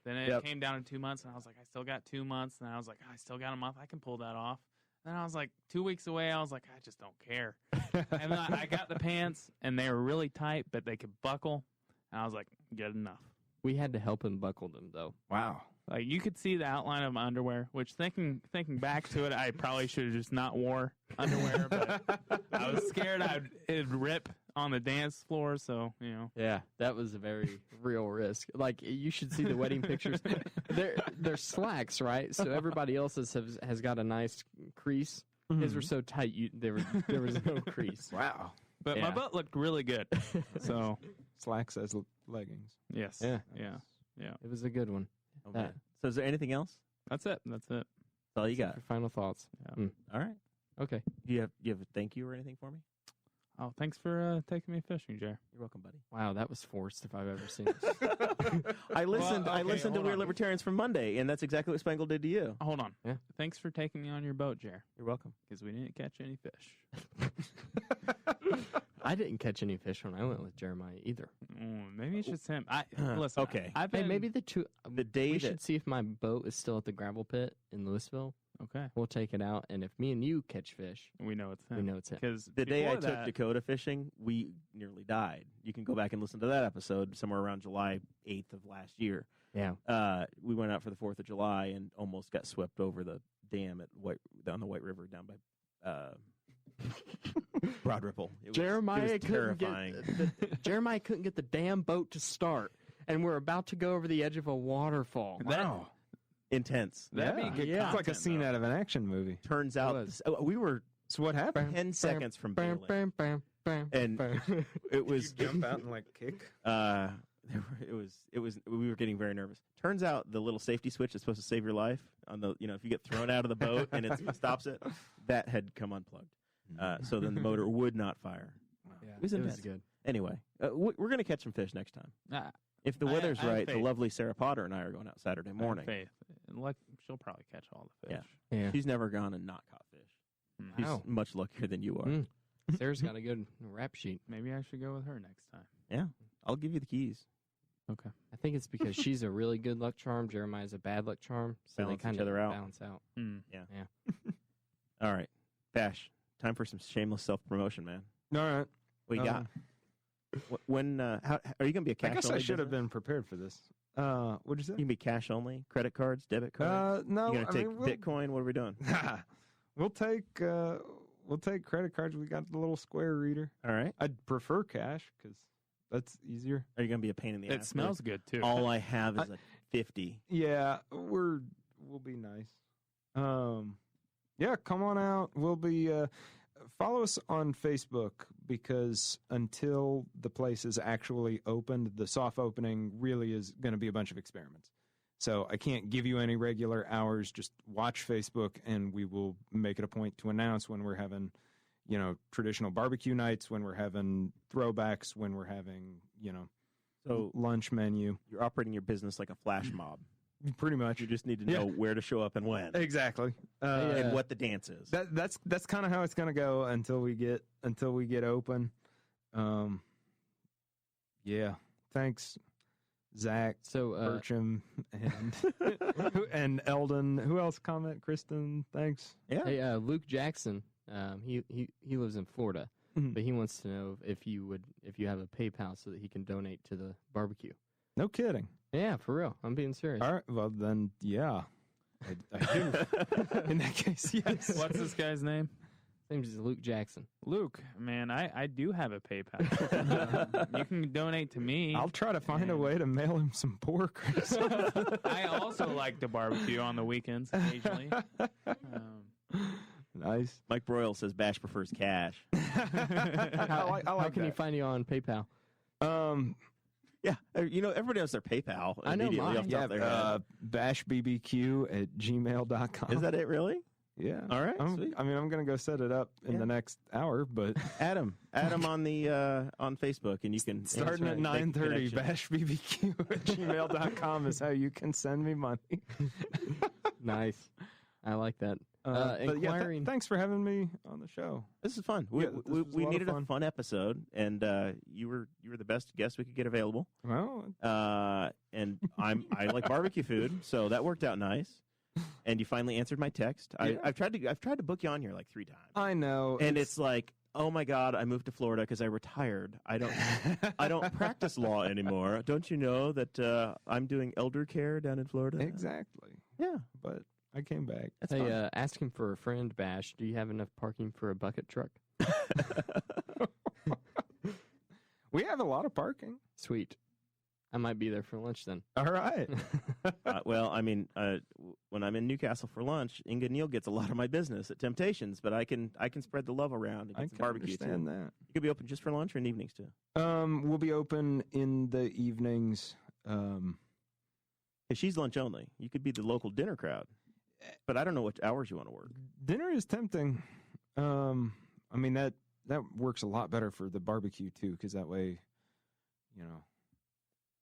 then it came down to 2 months. And I was like, I still got 2 months. And I was like, I still got a month. I can pull that off. Then I was like 2 weeks away. I was like, I just don't care. And then I got the pants, and they were really tight, but they could buckle. And I was like, good enough. We had to help him buckle them, though. Wow. Like, you could see the outline of my underwear, which thinking back to it, I probably should have just not wore underwear, but I was scared it'd rip on the dance floor, so, Yeah, that was a very real risk. Like, you should see the wedding pictures. They're slacks, right? So everybody else has got a nice crease. His were so tight, there was no crease. Wow. But my butt looked really good. So Slacks as leggings. yes. Yeah. Yeah. It was a good one. Okay. So is there anything else? That's it. That's all you got. Your final thoughts. Yeah. All right. Okay. Do you have a thank you or anything for me? Oh, thanks for taking me fishing, Jer. You're welcome, buddy. Wow, that was forced if I've ever seen it. I listened to hold We're on. Libertarians from Monday, and that's exactly what Spangle did to you. Hold on. Yeah. Thanks for taking me on your boat, Jer, You're welcome. because we didn't catch any fish. I didn't catch any fish when I went with Jeremiah either. Maybe it's just him. Listen. Okay. I've Hey, been maybe the two. The day we that- should see if my boat is still at the gravel pit in Louisville. Okay. We'll take it out, and if me and you catch fish, We know it's him. we know it's him. Because The day I took Dakota fishing, we nearly died. You can go back and listen to that episode somewhere around July 8th of last year. Yeah. We went out for the 4th of July and almost got swept over the dam on the White River down by Broad Ripple. It was Jeremiah terrifying. Jeremiah couldn't get the damn boat to start, and we're about to go over the edge of a waterfall. Wow. Intense. That'd be good. It's like a content, scene though. out of an action movie. Turns out was. we were So what happened? 10 seconds from bailing. And it was Jump out and like kick. we were getting very nervous. Turns out the little safety switch that's supposed to save your life on the if you get thrown out of the boat and it stops it, that had come unplugged. So then the motor would not fire. Yeah, It was intense. good. Anyway, we're going to catch some fish next time. If the I weather's have right, the faith. lovely Sarah Potter and I are going out Saturday I have morning. faith. And she'll probably catch all the fish. Yeah. She's never gone and not caught fish. She's Wow. much luckier than you are. Mm. Sarah's got a good rap sheet. Maybe I should go with her next time. Yeah, I'll give you the keys. Okay. I think it's because she's a really good luck charm. Jeremiah's a bad luck charm. So Balance they kind each of other out. balance out. All right, Bash, time for some shameless self-promotion, man. All right. What you got? When how are you going to be a cash I guess only I should have business? been prepared for this. What'd you say? You can be cash only, credit cards, debit cards. No, you going to take we'll, Bitcoin? What are we doing? we'll take credit cards. We got the little square reader. All right. I'd prefer cash because that's easier. Are you going to be a pain in the ass? It smells good, too. All I have is a 50. Yeah, we'll be nice. Yeah, come on out. We'll be follow us on Facebook because until the place is actually opened, the soft opening really is going to be a bunch of experiments. So I can't give you any regular hours. Just watch Facebook, and we will make it a point to announce when we're having, traditional barbecue nights, when we're having throwbacks, when we're having, So lunch menu. you're operating your business like a flash mob. Pretty much. You just need to know where to show up and when, Exactly. and what the dance is. That's kind of how it's gonna go until we get open. Yeah. Thanks, Zach, So Bertram, and Eldon. Who else comment? Kristen. Thanks. Yeah. hey, Luke Jackson, he lives in Florida, Mhm. but he wants to know if you have a PayPal so that he can donate to the barbecue. No kidding. Yeah, for real. I'm being serious. All right. Well, then, yeah. I do. In that case, yes. What's this guy's name? His name is Luke Jackson. Luke. Man, I do have a PayPal. You can donate to me. I'll try to find a way to mail him some pork or something. I also like to barbecue on the weekends occasionally. Nice. Mike Broyle says Bash prefers cash. I like How can he that. find you on PayPal? Yeah, everybody knows their PayPal. I know immediately mine. off the top of their head. bashbbq@gmail.com. Is that it, really? Yeah. All right, sweet. I mean, I'm gonna go set it up in the next hour, but Add him on the on Facebook, and you can starting at 9:30. bashbbq@gmail.com is how you can send me money. Nice. I like that. But yeah, Inquiring. thanks for having me on the show. This is fun. Yeah, this was a We lot of needed a fun. fun episode, and you were the best guest we could get available. Well, And I like barbecue food, so that worked out nice. And you finally answered my text. Yeah. I've tried to book you on here like 3 times, I know, and it's like, oh my God, I moved to Florida because I retired. I don't practice law anymore. Don't you know that I'm doing elder care down in Florida? exactly. Yeah, But I came back. that's Hey, fine. ask him for a friend, Bash. Do you have enough parking for a bucket truck? We have a lot of parking. Sweet. I might be there for lunch then. All right. Well, I mean, when I'm in Newcastle for lunch, Inga Neal gets a lot of my business at Temptations, but I can spread the love around and I get some can barbecue too. understand that. You could be open just for lunch or in evenings too. We'll be open in the evenings. If she's lunch only, you could be the local dinner crowd. But I don't know what hours you want to work. Dinner is tempting. I mean that works a lot better for the barbecue too, because that way, you know,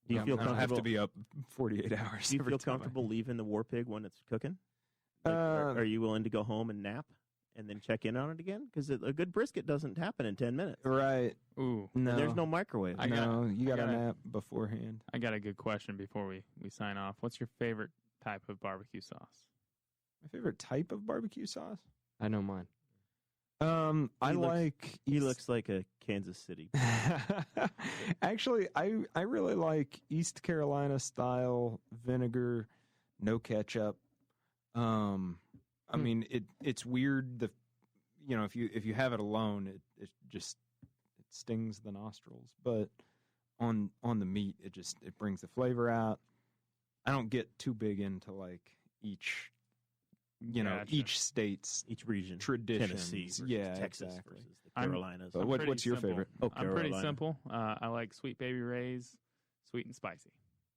Do you feel I don't have comfortable? to be up 48 hours. Do you every feel time I- comfortable leaving the war pig when it's cooking? Like, are you willing to go home and nap and then check in on it again? Because a good brisket doesn't happen in 10 minutes. Right? Ooh, No, And there's no microwave. I got- no. You got to I got- nap beforehand. I got a good question before we sign off. What's your favorite type of barbecue sauce? My favorite type of barbecue sauce. I know mine. I He looks- like. He looks like a Kansas City. Actually, I really like East Carolina style vinegar, no ketchup. I mean it's weird. If you have it alone, it stings the nostrils. But on the meat, it brings the flavor out. I don't get too big into like each Gotcha. each state's Each region. traditions. Tennessee versus Yeah, Texas exactly. versus the I'm- Carolinas. But I'm what's pretty your simple. favorite? Oh, I'm pretty Carolina. simple. I like Sweet Baby Ray's, sweet and spicy.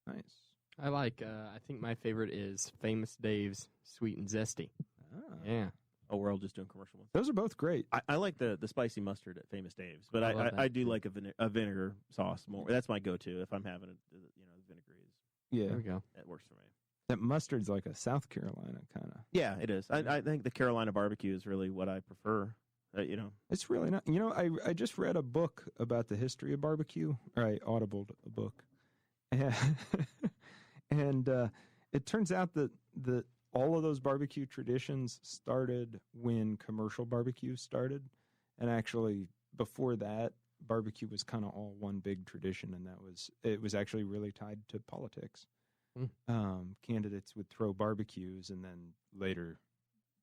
Nice. I like, I think my favorite is Famous Dave's Sweet and Zesty. Ah. Yeah. Oh, we're all just doing commercial ones. Those are both great. I like the spicy mustard at Famous Dave's, but I love I that do too. like a vinegar sauce more. That's my go-to if I'm having vinegar is Yeah. There we go. that works for me. That mustard's like a South Carolina kind of. Yeah, it is. I think the Carolina barbecue is really what I prefer. It's really not. I just read a book about the history of barbecue. Or I audibled a book, and it turns out that all of those barbecue traditions started when commercial barbecue started, and actually before that, barbecue was kind of all one big tradition, and it was actually really tied to politics. Candidates would throw barbecues, and then later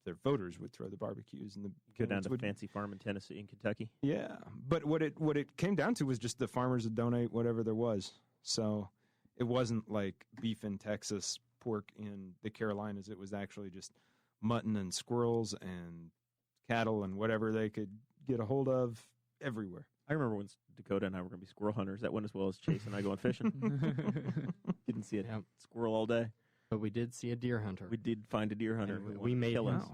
their voters would throw the barbecues, and the Go down candidates to would, Fancy Farm in Tennessee and Kentucky. yeah. But what it came down to was just the farmers would donate whatever there was. So it wasn't like beef in Texas, pork in the Carolinas. It was actually just mutton and squirrels and cattle and whatever they could get a hold of everywhere. I remember when Dakota and I were going to be squirrel hunters. That went as well as Chase and I going fishing. Didn't see a Yep. squirrel all day. But we did see a deer hunter. We did find a deer hunter. And who we wanted to made kill him. us.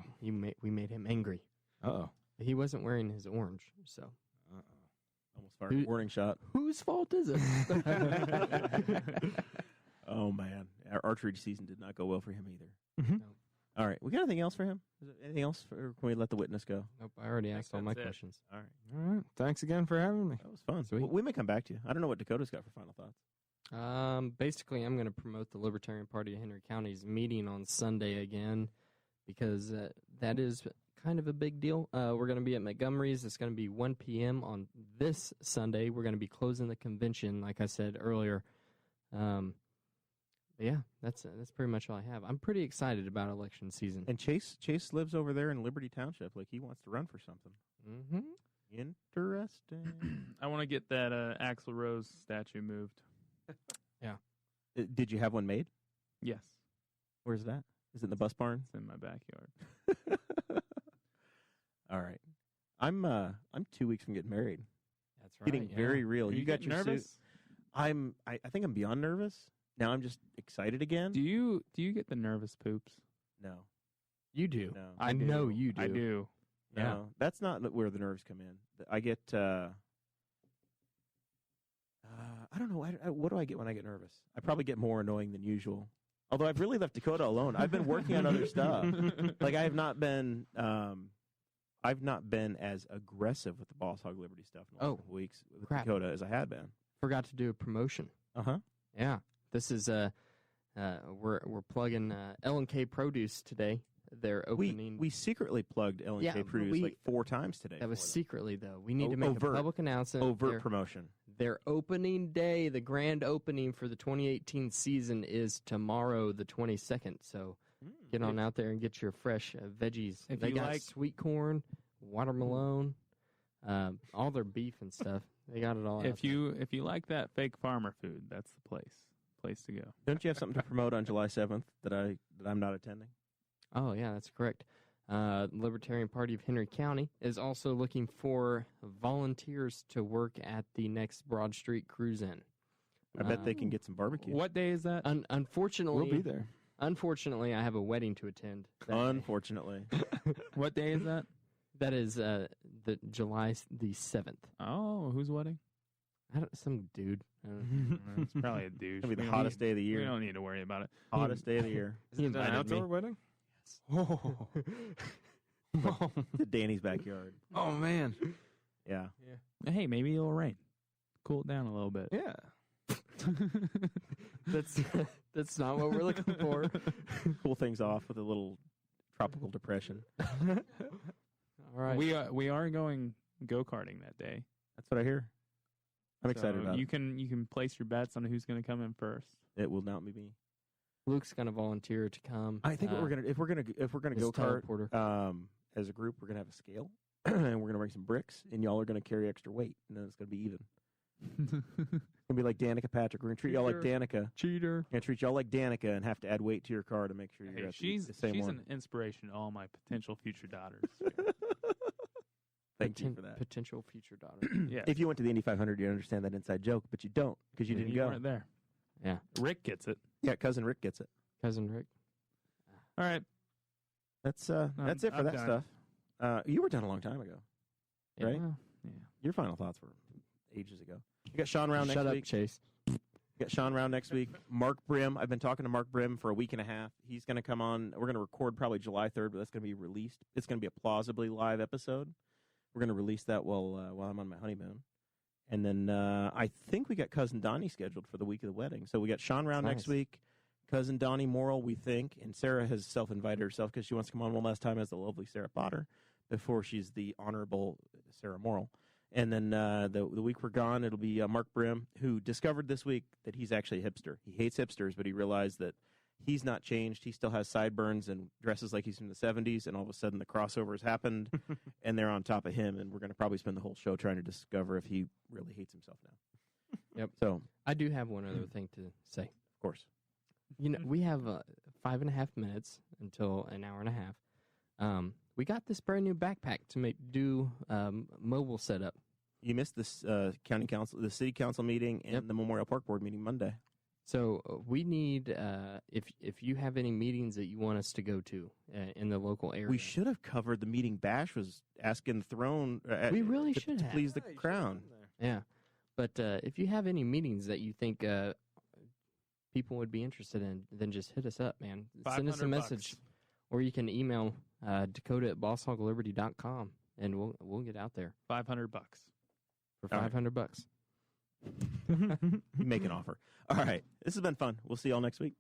We made him angry. Uh-oh. He wasn't wearing his orange, so Almost fired a warning shot. whose fault is it? Oh man, our archery season did not go well for him either. Mhm. No. All right, we got anything else for him? Is there anything else, or can we let the witness go? Nope, I already asked all my that's it. questions. All right, All right. Thanks again for having me. that was fun. Sweet. Well, we may come back to you. I don't know what Dakota's got for final thoughts. Basically, I'm going to promote the Libertarian Party of Henry County's meeting on Sunday again because that is kind of a big deal. We're going to be at Montgomery's. It's going to be 1 p.m. on this Sunday. We're going to be closing the convention, like I said earlier. But yeah, that's pretty much all I have. I'm pretty excited about election season. And Chase lives over there in Liberty Township. Like he wants to run for something. Mm-hmm. Interesting. I want to get that Axl Rose statue moved. Did you have one made? Yes, Where's that? Is it in the bus barn? it's in my backyard. All right. I'm 2 weeks from getting married. That's right. Getting very real. Are You got getting your nervous? suit. I think I'm beyond nervous. Now I'm just excited again. Do you get the nervous poops? No. You do. No. I know you do. I do. Yeah. No, that's not where the nerves come in. I get, I don't know. What do I get when I get nervous? I probably get more annoying than usual. Although I've really left Dakota alone. I've been working on other stuff. Like I have not been, I've not been as aggressive with the Boss Hog Liberty stuff in the last couple weeks with crap. Dakota as I had been. Forgot to do a promotion. Uh-huh. Yeah. This is we're plugging L&K Produce today. They're opening. We secretly plugged L&K Yeah, Produce like 4 times today. That was for them. secretly though. We need to make overt. a public announcement. Overt promotion. Their opening day, the grand opening for the 2018 season, is tomorrow, the 22nd. So get on out there and get your fresh veggies. If They you got like- sweet corn, watermelon, all their beef and stuff. They got it all. If you like that fake farmer food, that's the place to go. Don't you have something to promote on July 7th that I'm not attending? Oh yeah, that's correct. Libertarian Party of Henry County is also looking for volunteers to work at the next Broad Street Cruise-In. I bet they can get some barbecue. What day is that? Unfortunately, We'll be there. Unfortunately, I have a wedding to attend. that day. Unfortunately. What day is that? That is the July the 7th. Oh, whose wedding? Some dude. I don't know. It's probably a douche. It'll be the We don't hottest day of the need- We year. don't need to worry about it. Hottest day of the year. Is it an invited outdoor me. wedding? Oh. To Danny's backyard. Oh, man. Yeah. Hey, maybe it'll rain. Cool it down a little bit. Yeah. That's not what we're looking for. Cool things off with a little tropical depression. All right. We are going go-karting that day. That's what I hear. I'm excited about you it. can place your bets on who's going to come in first. It will not be me. Luke's gonna volunteer to come. I think what we're gonna if we're gonna his go kart teleporter. as a group, we're gonna have a scale and we're gonna bring some bricks, and y'all are gonna carry extra weight, and then it's gonna be even. It's gonna be like Danica Patrick. We're gonna treat y'all like Danica. Cheater. We're gonna treat y'all like Danica and have to add weight to your car to make sure you're Hey, at she's the same she's one. an inspiration to all my potential future daughters. Thank you for that. Potential future daughter. Yeah. If you went to the Indy 500, you'd understand that inside joke, but you don't because you didn't go. weren't there. Yeah. Rick gets it. Yeah, cousin Rick gets it. Cousin Rick. All right. That's it for I'm that done. stuff. You were done a long time ago. Right? Yeah. Your final thoughts were ages ago. You got Sean Round Shut next up, week. Chase. You got Sean Round next week. Mark Brim. I've been talking to Mark Brim for a week and a half. He's going to come on. We're going to record probably July 3rd, but that's going to be released. It's going to be a plausibly live episode. We're going to release that while I'm on my honeymoon. And then I think we got Cousin Donnie scheduled for the week of the wedding. So we got Sean Round next Nice. week. Cousin Donnie Morrell, we think. And Sarah has self-invited herself because she wants to come on one last time as the lovely Sarah Potter before she's the honorable Sarah Morrell. And then the week we're gone, it'll be Mark Brim, who discovered this week that he's actually a hipster. He hates hipsters, but he realized that he's not changed. He still has sideburns and dresses like he's from the 70s, and all of a sudden the crossovers happened, and they're on top of him, and we're going to probably spend the whole show trying to discover if he really hates himself now. Yep. So, I do have one other thing to say. of course. You know, we have 5.5 minutes until an hour and a half. We got this brand new backpack to do mobile setup. You missed this the city council meeting and the Memorial Park Board meeting Monday. So we need, if you have any meetings that you want us to go to in the local area. We should have covered the meeting Bash was asking the throne. We really should to have. please the crown. Yeah. But if you have any meetings that you think people would be interested in, then just hit us up, man. Send us a message. Or you can email Dakota@bosshogliberty.com, and we'll get out there $500. for All right. $500. Make an offer. All right. This has been fun. We'll see y'all next week.